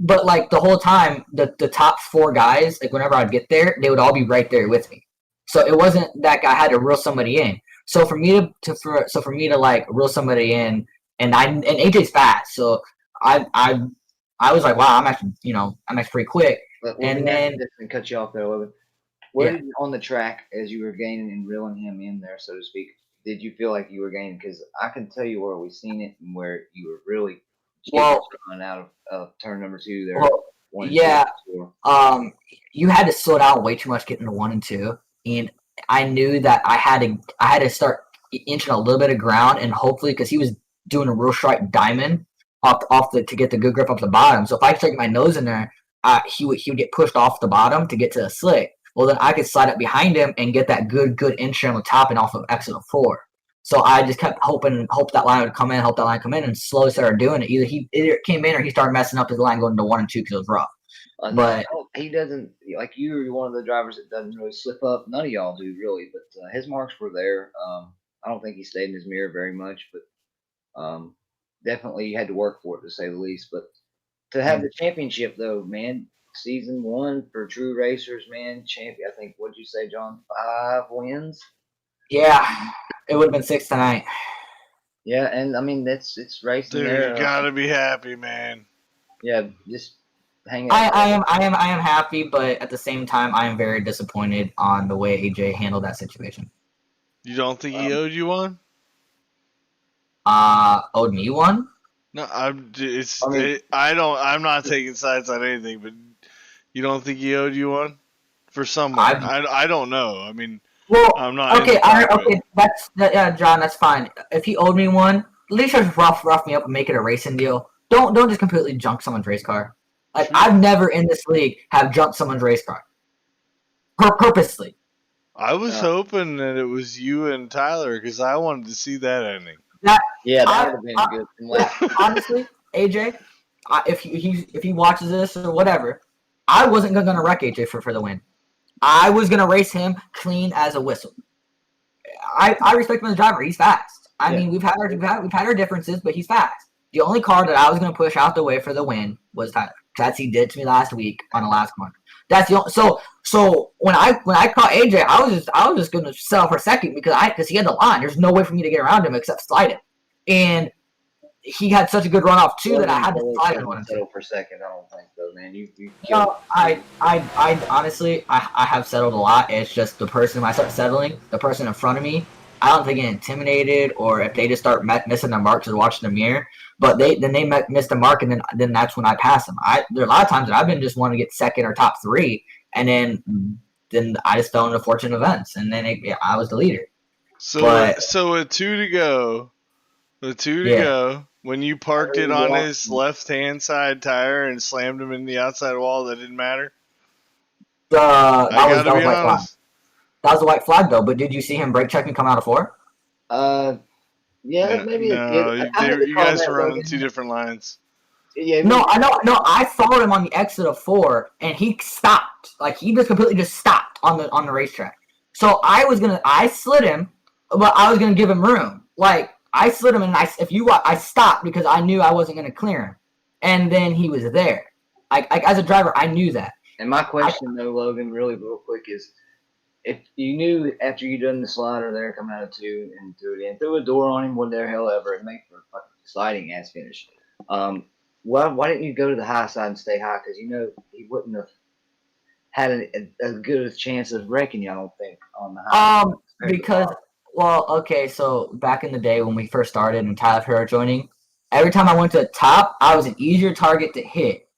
But like the whole time, the top 4 guys, like whenever I'd get there, they would all be right there with me. So it wasn't that I had to reel somebody in. So for me to like reel somebody in, and AJ's fast, so I was like, wow, I'm actually pretty quick. And then cut you off there a little bit. Where did you, on the track as you were gaining and reeling him in there, so to speak, did you feel like you were gaining? Because I can tell you where we seen it and where you were really running out of turn number 2 there. Well, yeah. You had to slow down way too much getting to 1 and 2. And I knew that I had to start inching a little bit of ground, and hopefully, because he was doing a real sharp diamond to get the good grip off the bottom. So if I could get my nose in there, he would get pushed off the bottom to get to the slick. Well, then I could slide up behind him and get that good inch on the top and off of exit of 4. So I just kept hope that line would come in, and slowly started doing it. Either it came in or he started messing up his line going to 1 and 2 because it was rough. But he doesn't, like, you're one of the drivers that doesn't really slip up. None of y'all do really, but his marks were there. I don't think he stayed in his mirror very much, but definitely had to work for it, to say the least. But to have the championship though, man, season 1 for True Racers, man, champion. I think, what'd you say, John? 5 wins. Yeah, it would have been 6 tonight. Yeah, and I mean it's racing. Dude, there. You gotta be happy, man. Yeah, just hang. I am happy, but at the same time, I am very disappointed on the way AJ handled that situation. You don't think he owed you one? Owed me one? No, I'm not taking sides on anything, but you don't think he owed you one? for someone. I don't know. I mean, Well, I'm not in okay, the cockpit. okay, yeah, John, that's fine. If he owed me one, at least just rough me up and make it a racing deal. Don't just completely junk someone's race car. Like Sure. I've never in this league have junked someone's race car. Purposely. I was hoping that it was you and Tyler because I wanted to see that ending. Yeah, that would have been good. Yeah, honestly, AJ, if he watches this or whatever, I wasn't gonna wreck AJ for the win. I was gonna race him clean as a whistle. I respect him as a driver. He's fast. I mean, we've had our differences, but he's fast. The only car that I was gonna push out the way for the win was Tyler. That's he did to me last week on the last corner. That's the only, so when I caught AJ, I was just gonna settle for second because he had the line. There's no way for me to get around him except slide him, and he had such a good runoff too that I had to slide him on him. Settle for second, I don't think so, man. You No, I honestly I have settled a lot. It's just the person when I start settling, the person in front of me, I don't think get intimidated or if they just start missing the mark to watching the mirror. But they miss the mark and then that's when I pass them. There are a lot of times that I've been just wanting to get second or top three, and then I just fell into fortunate events, and then I was the leader. So with two to go, when you parked it on his left-hand side tire and slammed him in the outside wall, that didn't matter? That was white flag. That was a white flag, though. But did you see him brake check me come out of 4? Yeah, maybe. No, you guys were running 2 different lines. Yeah, no, I know. No, I followed him on the exit of 4, and he stopped. Like he just completely stopped on the racetrack. So I slid him, but I was gonna give him room. Like I slid him, and I stopped because I knew I wasn't gonna clear him, and then he was there. Like as a driver, I knew that. And my question though, Logan, really real quick is, if you knew after you done the slider there coming out of 2 and threw a door on him, what the hell ever, it made for a fucking exciting ass finish. Why didn't you go to the high side and stay high? Because he wouldn't have had a good chance of wrecking you, I don't think, on the high side. Because so back in the day when we first started and Tyler Ferrer joining, every time I went to the top, I was an easier target to hit.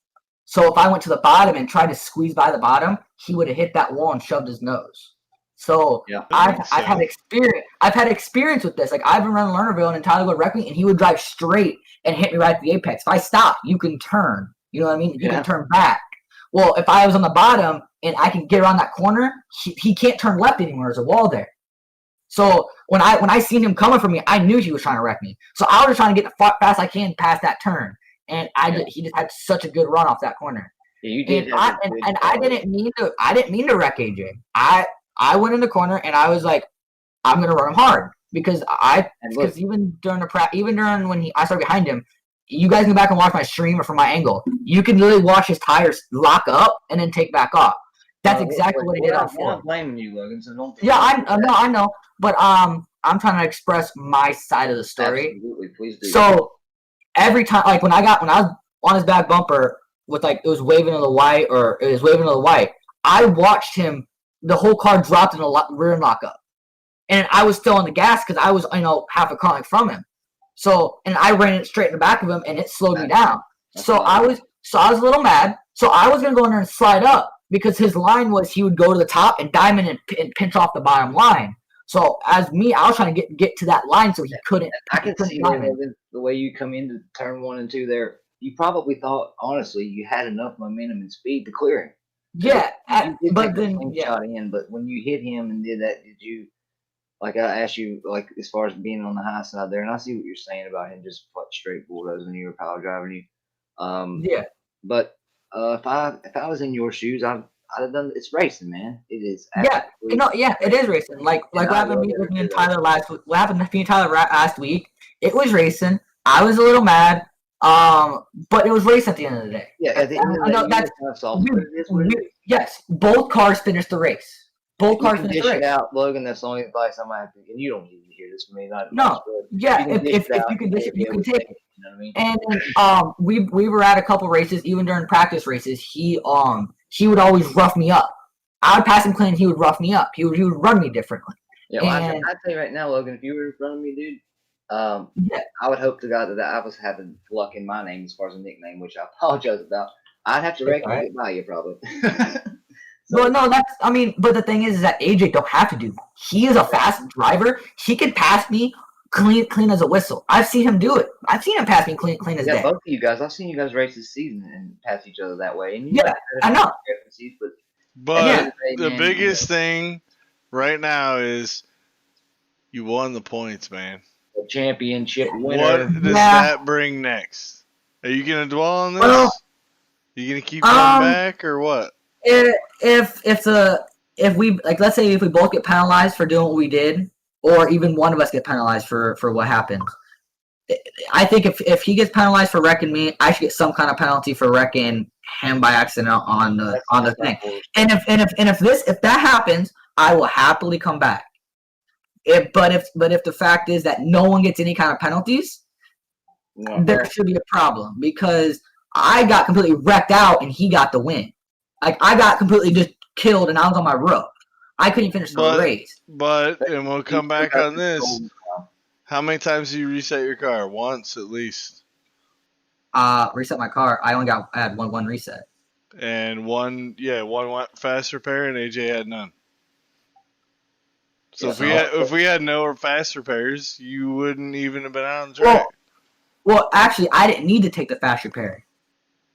So if I went to the bottom and tried to squeeze by the bottom, he would have hit that wall and shoved his nose. So yeah, I've had experience. I've had experience with this. Like I've been running Lernerville and Tyler would wreck me, and he would drive straight and hit me right at the apex. If I stop, you can turn. You know what I mean? You can turn back. Well, if I was on the bottom and I can get around that corner, he can't turn left anymore. There's a wall there. So when I seen him coming for me, I knew he was trying to wreck me. So I was just trying to get the fast I can past that turn. And he just had such a good run off that corner. Yeah, you did. And I didn't mean to wreck AJ. I went in the corner and I was like, I'm gonna run him hard because even during when I started behind him, you guys can go back and watch my stream or from my angle. You can literally watch his tires lock up and then take back off. That's exactly what he did on 4. I'm not blaming you, Logan. So don't. Yeah, I know, but I'm trying to express my side of the story. Absolutely, please do. So every time, like when I was on his back bumper with like it was waving to the white, I watched him. The whole car dropped in the rear lock up, and I was still on the gas because I was half a car from him. So and I ran it straight in the back of him, and it slowed me down. So I was a little mad. So I was gonna go in there and slide up because his line was he would go to the top and diamond and pinch off the bottom line. So as me, I was trying to get to that line so he couldn't. I can see the way you come into turn 1 and 2 there. You probably thought, honestly, you had enough momentum and speed to clear him. Yeah, but then shot in. But when you hit him and did that, did you? Like I asked you, like as far as being on the high side there, and I see what you're saying about him just straight bulldozing you or power driving you. Yeah. But if I was in your shoes, I'd have done. It's racing, man. It is. Yeah, it is racing. Like what happened to me and Tyler last week. What happened to me and Tyler last week? It was racing. I was a little mad. But it was race at the end of the day. Yeah, at the end of the day, yes, both cars finished the race. Both cars finished the race. Out, Logan. That's the only advice I might have to. And you don't need to hear this from me. If you can dish it, you can take it. You know what I mean? And we were at a couple races, even during practice races. He would always rough me up. I would pass him clean. He would rough me up. He would run me differently. Yeah, well, I'd tell you right now, Logan. If you were in front of me, dude. I would hope to God that I was having luck in my name as far as a nickname, which I apologize about. I'd have to reckon get by you probably. Well, no, that's. I mean, but the thing is that AJ don't have to do that. He is a fast driver. He can pass me clean as a whistle. I've seen him do it. I've seen him pass me clean as Yeah, day. both of you guys. I've seen you guys race this season and pass each other that way. And you Yeah, guys I know. But Yeah. the biggest thing right now is you won the points, man. The championship winner. What does Yeah. that bring next? Are you gonna dwell on this? Well, you gonna keep coming um, back or what? If we like, let's say if we both get penalized for doing what we did, or even one of us get penalized for what happened, I think if he gets penalized for wrecking me, I should get some kind of penalty for wrecking him by accident on the thing. And if that happens, I will happily come back. But if the fact is that no one gets any kind of penalties, there should be a problem because I got completely wrecked out and he got the win. Like I got completely just killed and I was on my roof. I couldn't finish the race. But and we'll come back on this. How many times do you reset your car? Once at least. Reset my car. I had one reset. And one went fast repair and AJ had none. So if we had no fast repairs, you wouldn't even have been out on the track. Well, actually, I didn't need to take the fast repair.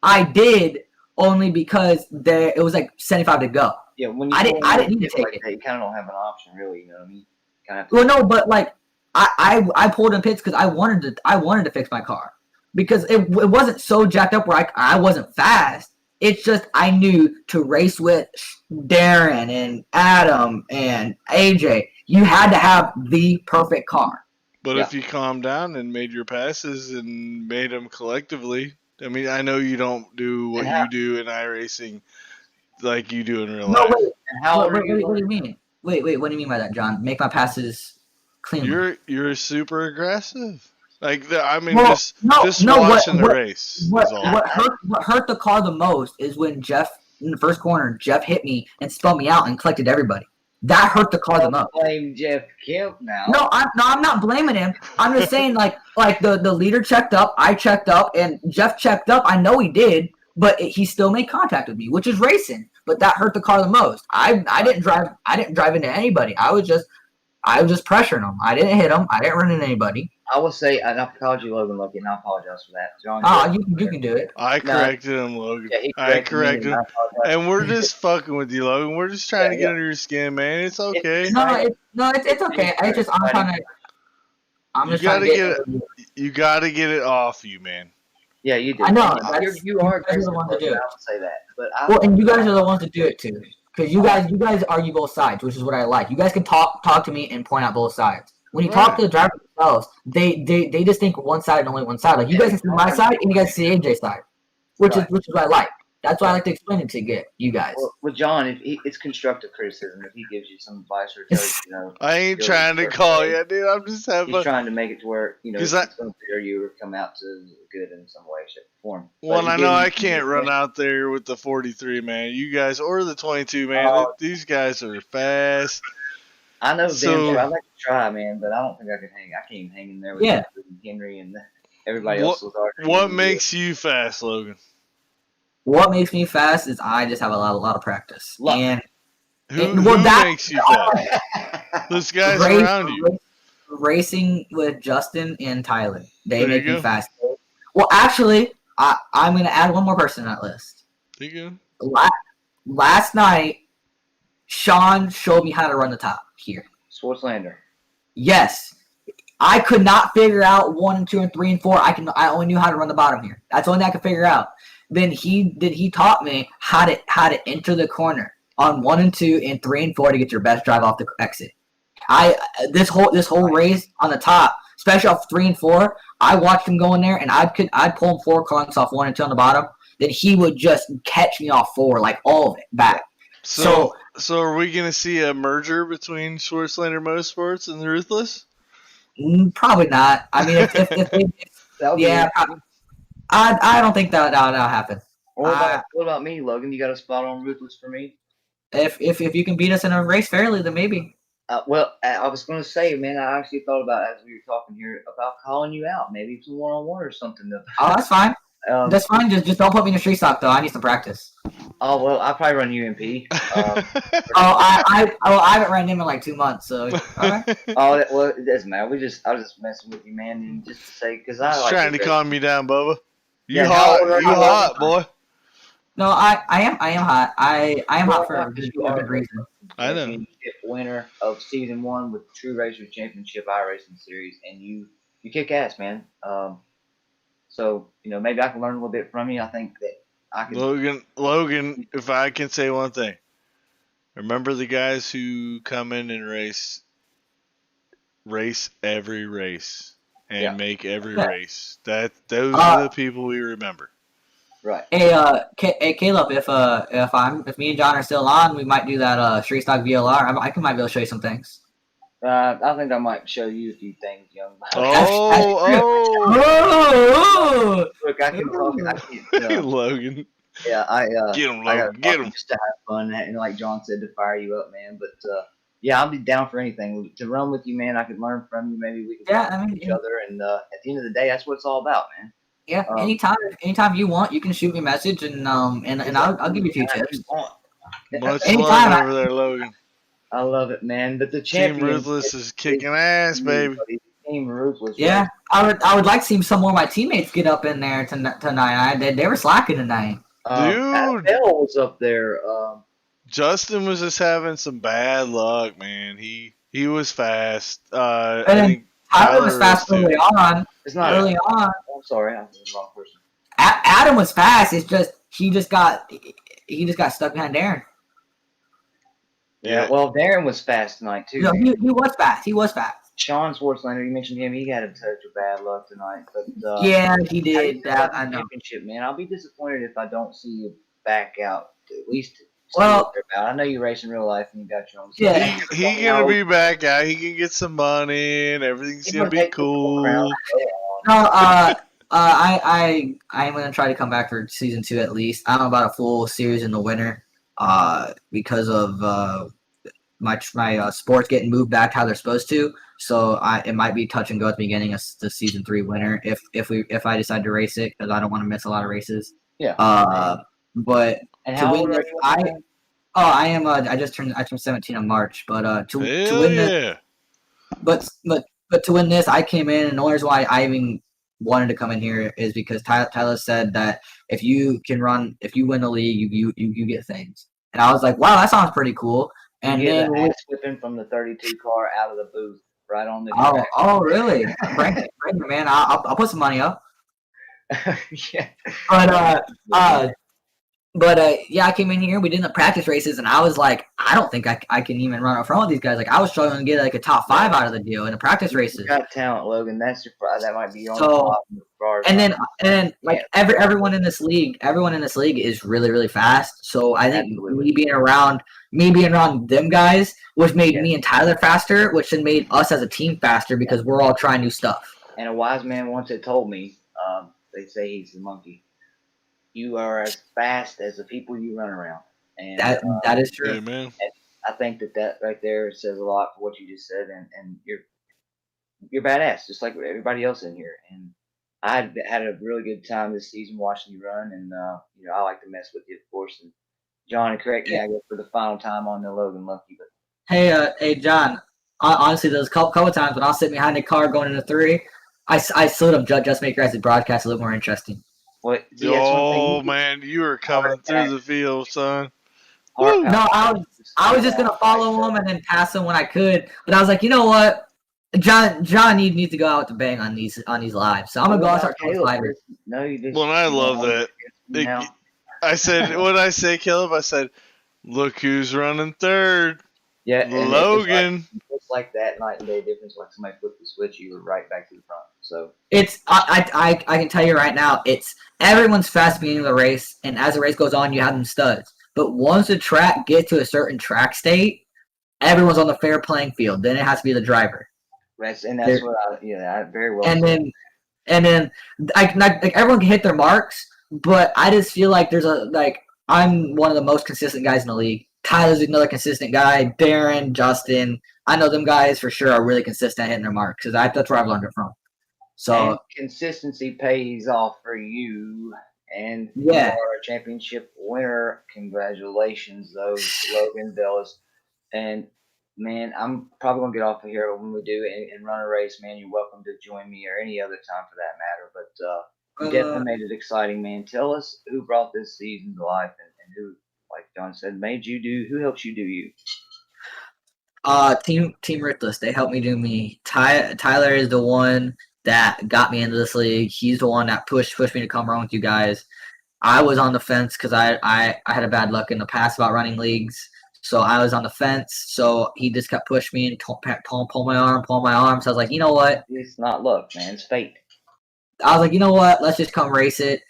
I did only because it was like 75 to go. Yeah, when you I didn't need to take it. That, you kind of don't have an option, really. You know what I mean? Well, no, but like I pulled in pits because I wanted to fix my car because it wasn't so jacked up where I wasn't fast. It's just I knew to race with Darren and Adam and AJ, you had to have the perfect car. But if you calmed down and made your passes and made them collectively, I mean, I know you don't do what you do in iRacing like you do in real life. No, wait. What do you mean? Wait, what do you mean by that, John? Make my passes clean. You're super aggressive. Like watching the race. What hurt the car the most is when Jeff in the first corner, Jeff hit me and spun me out and collected everybody. That hurt the car the most. Blame Jeff Kemp now. No, I'm not blaming him. I'm just saying like the leader checked up, I checked up, and Jeff checked up. I know he did, but he still made contact with me, which is racing. But that hurt the car the most. I didn't drive into anybody. I was just pressuring him. I didn't hit him. I didn't run into anybody. I will say, and I called you Logan Lucky, and I apologize for that. John, you can do it. I corrected him, Logan. Yeah, I corrected him. And we're just fucking with you, Logan. We're just trying to get under your skin, man. It's okay. It's okay. You gotta get it off you, man. Yeah, you do. I know. You are the one to do it. I would say that, but and you guys are the ones to do it too, because you guys argue both sides, which is what I like. You guys can talk to me and point out both sides. When you talk to the drivers themselves, they just think one side and only one side. Like you guys can see my side and you guys see AJ's side, which is what I like. That's why I like to explain it to you guys. Well, with John, it's constructive criticism. If he gives you some advice or tells you, I ain't trying to call you, dude. I'm just he's trying to make it to where it's unfair you or come out to good in some way, shape, or form. Well, I know I can't run out there with the 43, man. You guys or the 22, man. These guys are fast. I know, Ben. I'd like to try, man, but I don't think I could hang. I can't even hang in there with Henry and everybody else. What makes you fast, Logan? What makes me fast is I just have a lot of practice. And who makes you fast? Those guys around you. Racing with Justin and Tyler. They make me fast. Well, actually, I'm going to add one more person to that list. There you go. Last night, Sean showed me how to run the top here. Sportslander. Yes. I could not figure out 1 and 2 and 3 and 4. I only knew how to run the bottom here. That's the only thing I could figure out. Then he taught me how to enter the corner on 1 and 2 and 3 and 4 to get your best drive off the exit. This whole race on the top, especially off 3 and 4, I watched him go in there and I'd pull him 4 clunks off 1 and 2 on the bottom. Then he would just catch me off 4, like all of it back. So are we gonna see a merger between Sportslander Motorsports and the Ruthless? Probably not. I mean, I don't think that'll happen. What about me, Logan? You got a spot on Ruthless for me? If you can beat us in a race fairly, then maybe. Well, I was going to say, man, I actually thought about, as we were talking here, about calling you out. Maybe some one-on-one or something. Oh, that's fine. That's fine. Just don't put me in a street stock, though. I need some practice. Oh well, I probably run UMP. I haven't ran him in like 2 months. So alright. Oh well, it doesn't matter. I was just messing with you, man, and just to say because I Just like trying to race. calm you down, Bubba. You Yeah, how hot? old are You you? hot, boy? No, I am hot. I am hot for a Because good reason. I know. Championship winner of season 1 with True Racers Championship iRacing Series, and you kick ass, man. So maybe I can learn a little bit from you. I think that I can. Logan, if I can say one thing, remember the guys who come in and race every race and Yeah. make every Yeah. race. Those are the people we remember. Right. Hey, Caleb, if me and John are still on, we might do that Street Stock VLR. I might be able to show you some things. I think I might show you a few things, young. Oh, Look, I can talk. Logan. Yeah, Get him, I got Logan. Get him. just to have fun, and like John said, to fire you up, man. But yeah, I'll be down for anything to run with you, man. I could learn from you. Maybe we can Yeah, learn I from mean, each other. And at the end of the day, that's what it's all about, man. Yeah, anytime you want, you can shoot me a message and I'll give you a few tips. Much Anytime, love over there, Logan. I love it, man. But the Team champion Ruthless is kicking ass, baby. Team Ruthless. Yeah, I would like to see some more of my teammates get up in there tonight. They were slacking tonight. Adam Bell was up there. Justin was just having some bad luck, man. He was fast. And I then think Tyler was fast too. early on. It's not. Early on, I'm sorry, I'm the wrong person. Adam was fast. It's just he just got stuck behind Darren. Yeah, well, Darren was fast tonight too. No, he was fast. He was fast. Sean Schwartzlander, you mentioned him. He had a touch of bad luck tonight, but Yeah, he how do did. you feel about I the know. championship, man. I'll be disappointed if I don't see you back out. At least, Well- I know you race in real life and you got your own. Yeah. He gonna be back out. He can get some money and everything's gonna be cool. No, I am gonna try to come back for season 2 at least. I don't know about a full series in the winter, because of my sports getting moved back how they're supposed to. So it might be touch and go at the beginning of the season 3 winter if I decide to race it because I don't want to miss a lot of races. Yeah. But And to how win old are this, you? I am. I turned 17 in March, but to Hell win this, yeah. but to win this, I came in, and the only reason why I even wanted to come in here is because Tyler said that if you win the league, you get things, and I was like, wow, that sounds pretty cool. And you get then the ass whipping from the 32 car out of the booth right on the track. oh really? Bring it, man. I'll put some money up. Yeah. But yeah, I came in here. We did the practice races, and I was like, I don't think I can even run up front with these guys. Like, I was struggling to get like a top 5 out of the deal in the practice races. You got talent, Logan. That might be your only So, problem as far as and like everyone in this league is really, really fast. So I think Absolutely. me being around them guys, which made me and Tyler faster, which then made us as a team faster because we're all trying new stuff. And a wise man once had told me, they say he's the monkey. You are as fast as the people you run around. And That is true. Hey, man. I think that right there says a lot for what you just said, and you're badass, just like everybody else in here. And I had a really good time this season watching you run, and I like to mess with you, of course. And John, correct me, I guess, for the final time on the Logan Lucky, but Hey, John. Honestly, those couple times when I was sitting behind the car going into 3, I slowed up just make your guys' broadcast a little more interesting. what? See, that's one thing Oh you man, you are coming through the field, son. Hard- No, I was just gonna follow him and then pass him when I could, but I was like, you know what, John needs to go out to bang on these lives, so I'm gonna go out and start calling sliders. No, you didn't. Well, I love that. Now, I said, what did I say, Caleb? I said, look who's running third. yeah, and Logan. It's like that night and day difference. Like somebody flipped the switch, you were right back to the front. So It's I can tell you right now, it's everyone's fast at the beginning of the race, and as the race goes on, you have them studs. But once the track gets to a certain track state, everyone's on the fair playing field. Then it has to be the driver. that's what I very well. And said. then like everyone can hit their marks, but I just feel like I'm one of the most consistent guys in the league. Tyler's another consistent guy. Darren, Justin, I know them guys for sure are really consistent at hitting their marks because that's where I've learned it from. So And consistency pays off for you. And Yeah. you are a championship winner. Congratulations, though, Logan Bellis. And man, I'm probably gonna get off of here when we do and run a race. Man, you're welcome to join me or any other time for that matter. But you definitely made it exciting, man. Tell us who brought this season to life and who, like John said, made you do. Who helps you do you? Team Ruthless. They helped me do me. Tyler is the one that got me into this league. He's the one that pushed me to come run with you guys. I was on the fence because I had a bad luck in the past about running leagues. So I was on the fence. So he just kept pushing me and pull my arm. So I was like, you know what? It's not luck, man. It's fate. I was like, you know what? Let's just come race it.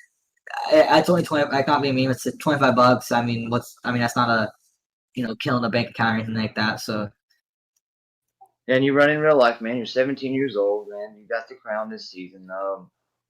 It's only 20. I can't be mean. It's $25. I mean, that's not a, killing the bank account or anything like that. So. And you run in real life, man. You're 17 years old, man. You got the crown this season.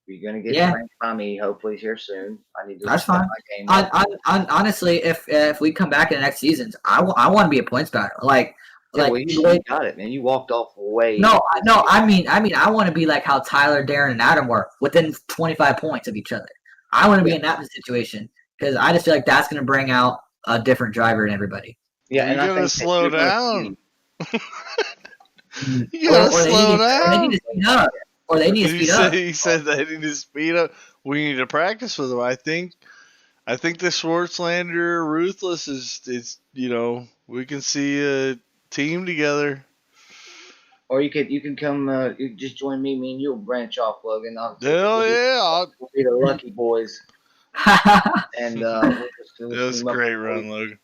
You're gonna get ranked by me, hopefully here soon. I need to. That's fine. Honestly, if we come back in the next seasons, I want to be a points batter. Well, you got it, man. You walked off way. No. I mean, I want to be like how Tyler, Darren, and Adam were within 25 points of each other. I want to be in that situation because I just feel like that's gonna bring out a different driver in everybody. Yeah, and I gotta think slow down. You Or gotta slow down. They need to speed up. Or they need to speed up. He said they need to speed up. We need to practice with them. I think the Schwartzlander Ruthless is we can see a team together. Or you can come. You can just join me. Me and you'll branch off, Logan. Hell yeah! We'll be the lucky boys. And That was a great run, Logan.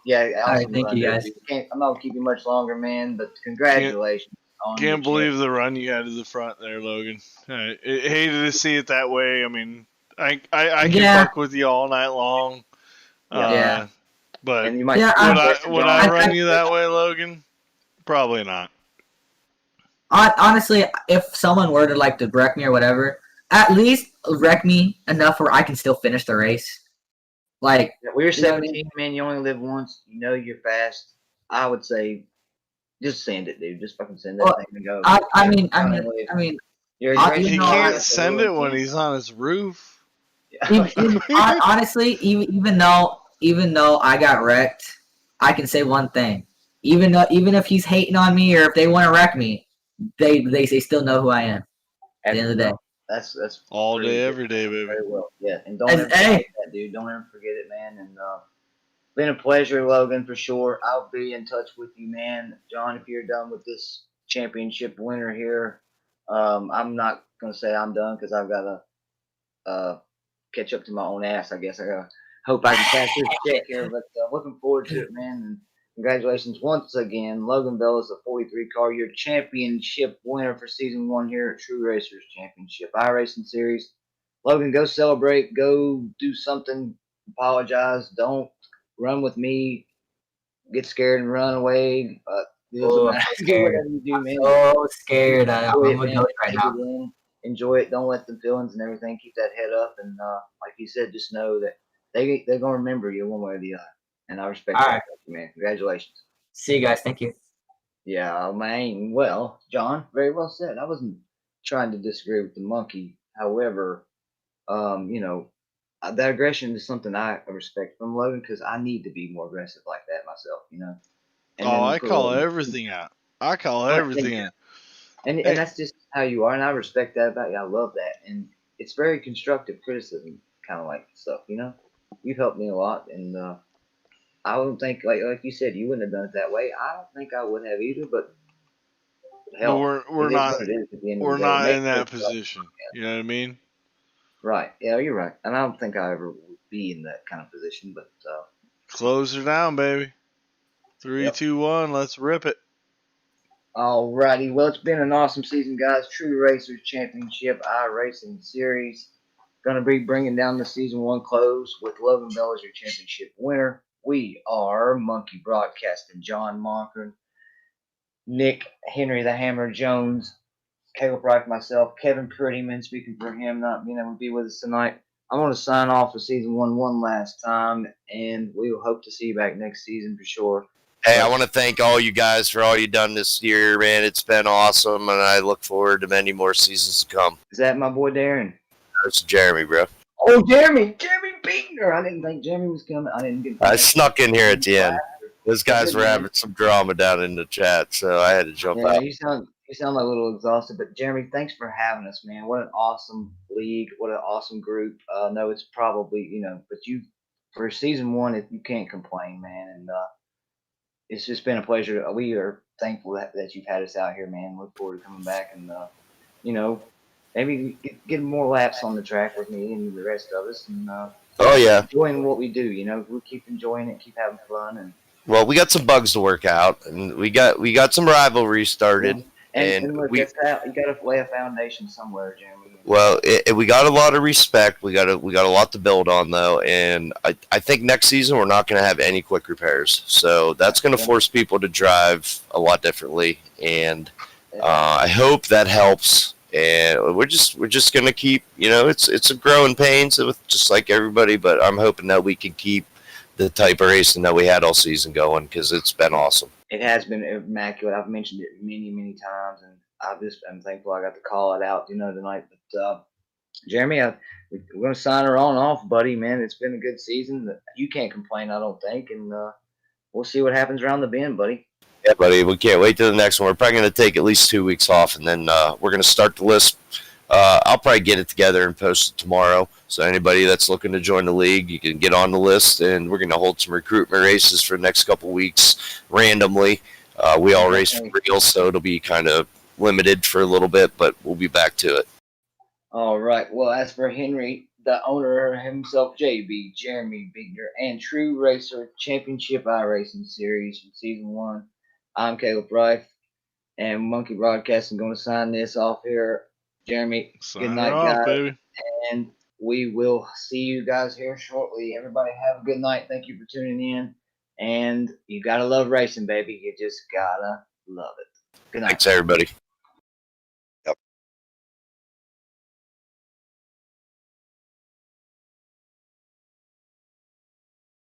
Yeah, all right, thank you guys. I'm not gonna keep you much longer, man. But congratulations. Can't believe the run you had to the front there, Logan. I hated to see it that way. I mean, I can fuck with you all night long. Yeah. But And you might would I run you that way, Logan? Probably not. Honestly, if someone were to wreck me or whatever, at least wreck me enough where I can still finish the race. When you're 17, man, you only live once. You know you're fast. I would say, just send it, dude. Just fucking send that thing and go. I mean, He can't send it when he's on his roof. Honestly, even though I got wrecked, I can say one thing. Even if he's hating on me or if they want to wreck me, they still know who I am. At the end of the day. That's all day, every day, baby. Very well. Yeah, and don't ever forget that, dude. Don't ever forget it, man. And been a pleasure, Logan, for sure. I'll be in touch with you, man. John, if you're done with this championship winner here, I'm not gonna say I'm done because I've got to catch up to my own ass. I guess I gotta hope I can pass this check here, but looking forward to it, man. And congratulations once again, Logan Bellis, a 43 car year championship winner for season 1 here at True Racers Championship iRacing Series. Logan, go celebrate, go do something, apologize, don't run with me, get scared and run away. I'm scared. So scared. I'm a ghost right now. Enjoy it. Don't let the feelings and everything. Keep that head up, and like you said, just know that they're gonna remember you one way or the other. And I respect that, man. Congratulations. See you guys. Thank you. Yeah, man. Well, John, very well said. I wasn't trying to disagree with the monkey. However, that aggression is something I respect from Logan because I need to be more aggressive like that myself, And I call everything out. I call everything out. And that's just how you are, and I respect that about you. I love that, and it's very constructive criticism, kind of like stuff. You've helped me a lot, and I don't think, like you said, you wouldn't have done it that way. I don't think I would have either, but hell, we're not in that position. You know what I mean? Right. Yeah, you're right. And I don't think I ever would be in that kind of position, but close her down, baby. 3, 2, 1, let's rip it. Alrighty. Well, it's been an awesome season, guys. True Racers Championship iRacing Series. Gonna be bringing down the season 1 close with Logan Bell as your championship winner. We are Monkey Broadcasting, John Monkern, Nick Henry the Hammer Jones, Caleb Wright, myself, Kevin Prettyman, speaking for him not being able to be with us tonight. I'm going to sign off for season 1 one last time, and we will hope to see you back next season for sure. Hey, I want to thank all you guys for all you've done this year, man. It's been awesome, and I look forward to many more seasons to come. Is that my boy Darren? That's Jeremy, bro. Oh, Jeremy Beekner. I didn't think Jeremy was coming. I didn't get. I snuck in here at the end. Those guys Good were man. having some drama down in the chat, so I had to jump Yeah, out. you sound like a little exhausted, but Jeremy, thanks for having us, man. What an awesome league. What an awesome group. No, it's probably but you for season one, if you can't complain, man, and it's just been a pleasure. We are thankful that you've had us out here, man. Look forward to coming back and maybe get more laps on the track with me and the rest of us, and Oh yeah. enjoying what we do. We'll keep enjoying it, keep having fun, and Well, we got some bugs to work out, and we got some rivalry started. and look, you got to lay a foundation somewhere, Jeremy. Well, we got a lot of respect. We got a lot to build on, though, and I think next season we're not going to have any quick repairs. So that's going to force people to drive a lot differently, and I hope that helps. And we're just going to keep, it's a growing pains with just like everybody, but I'm hoping that we can keep the type of racing that we had all season going because it's been awesome. It has been immaculate. I've mentioned it many times, and I'm thankful I got to call it out, tonight. But Jeremy, we're going to sign her on off, buddy. Man, it's been a good season. You can't complain, I don't think, and we'll see what happens around the bend, buddy. Yeah, buddy. We can't wait till the next one. We're probably going to take at least 2 weeks off, and then we're going to start the list. I'll probably get it together and post it tomorrow. So anybody that's looking to join the league, you can get on the list, and we're going to hold some recruitment races for the next couple weeks randomly. We all race for real, so it'll be kind of limited for a little bit, but we'll be back to it. All right. Well, as for Henry, the owner himself, JB, Jeremy Beekner, and True Racer Championship iRacing Series from Season 1, I'm Caleb Rife, and Monkey Broadcasting going to sign this off here. Jeremy, good night, guys. Baby. And we will see you guys here shortly. Everybody have a good night. Thank you for tuning in. And you got to love racing, baby. You just got to love it. Good night. Thanks, everybody.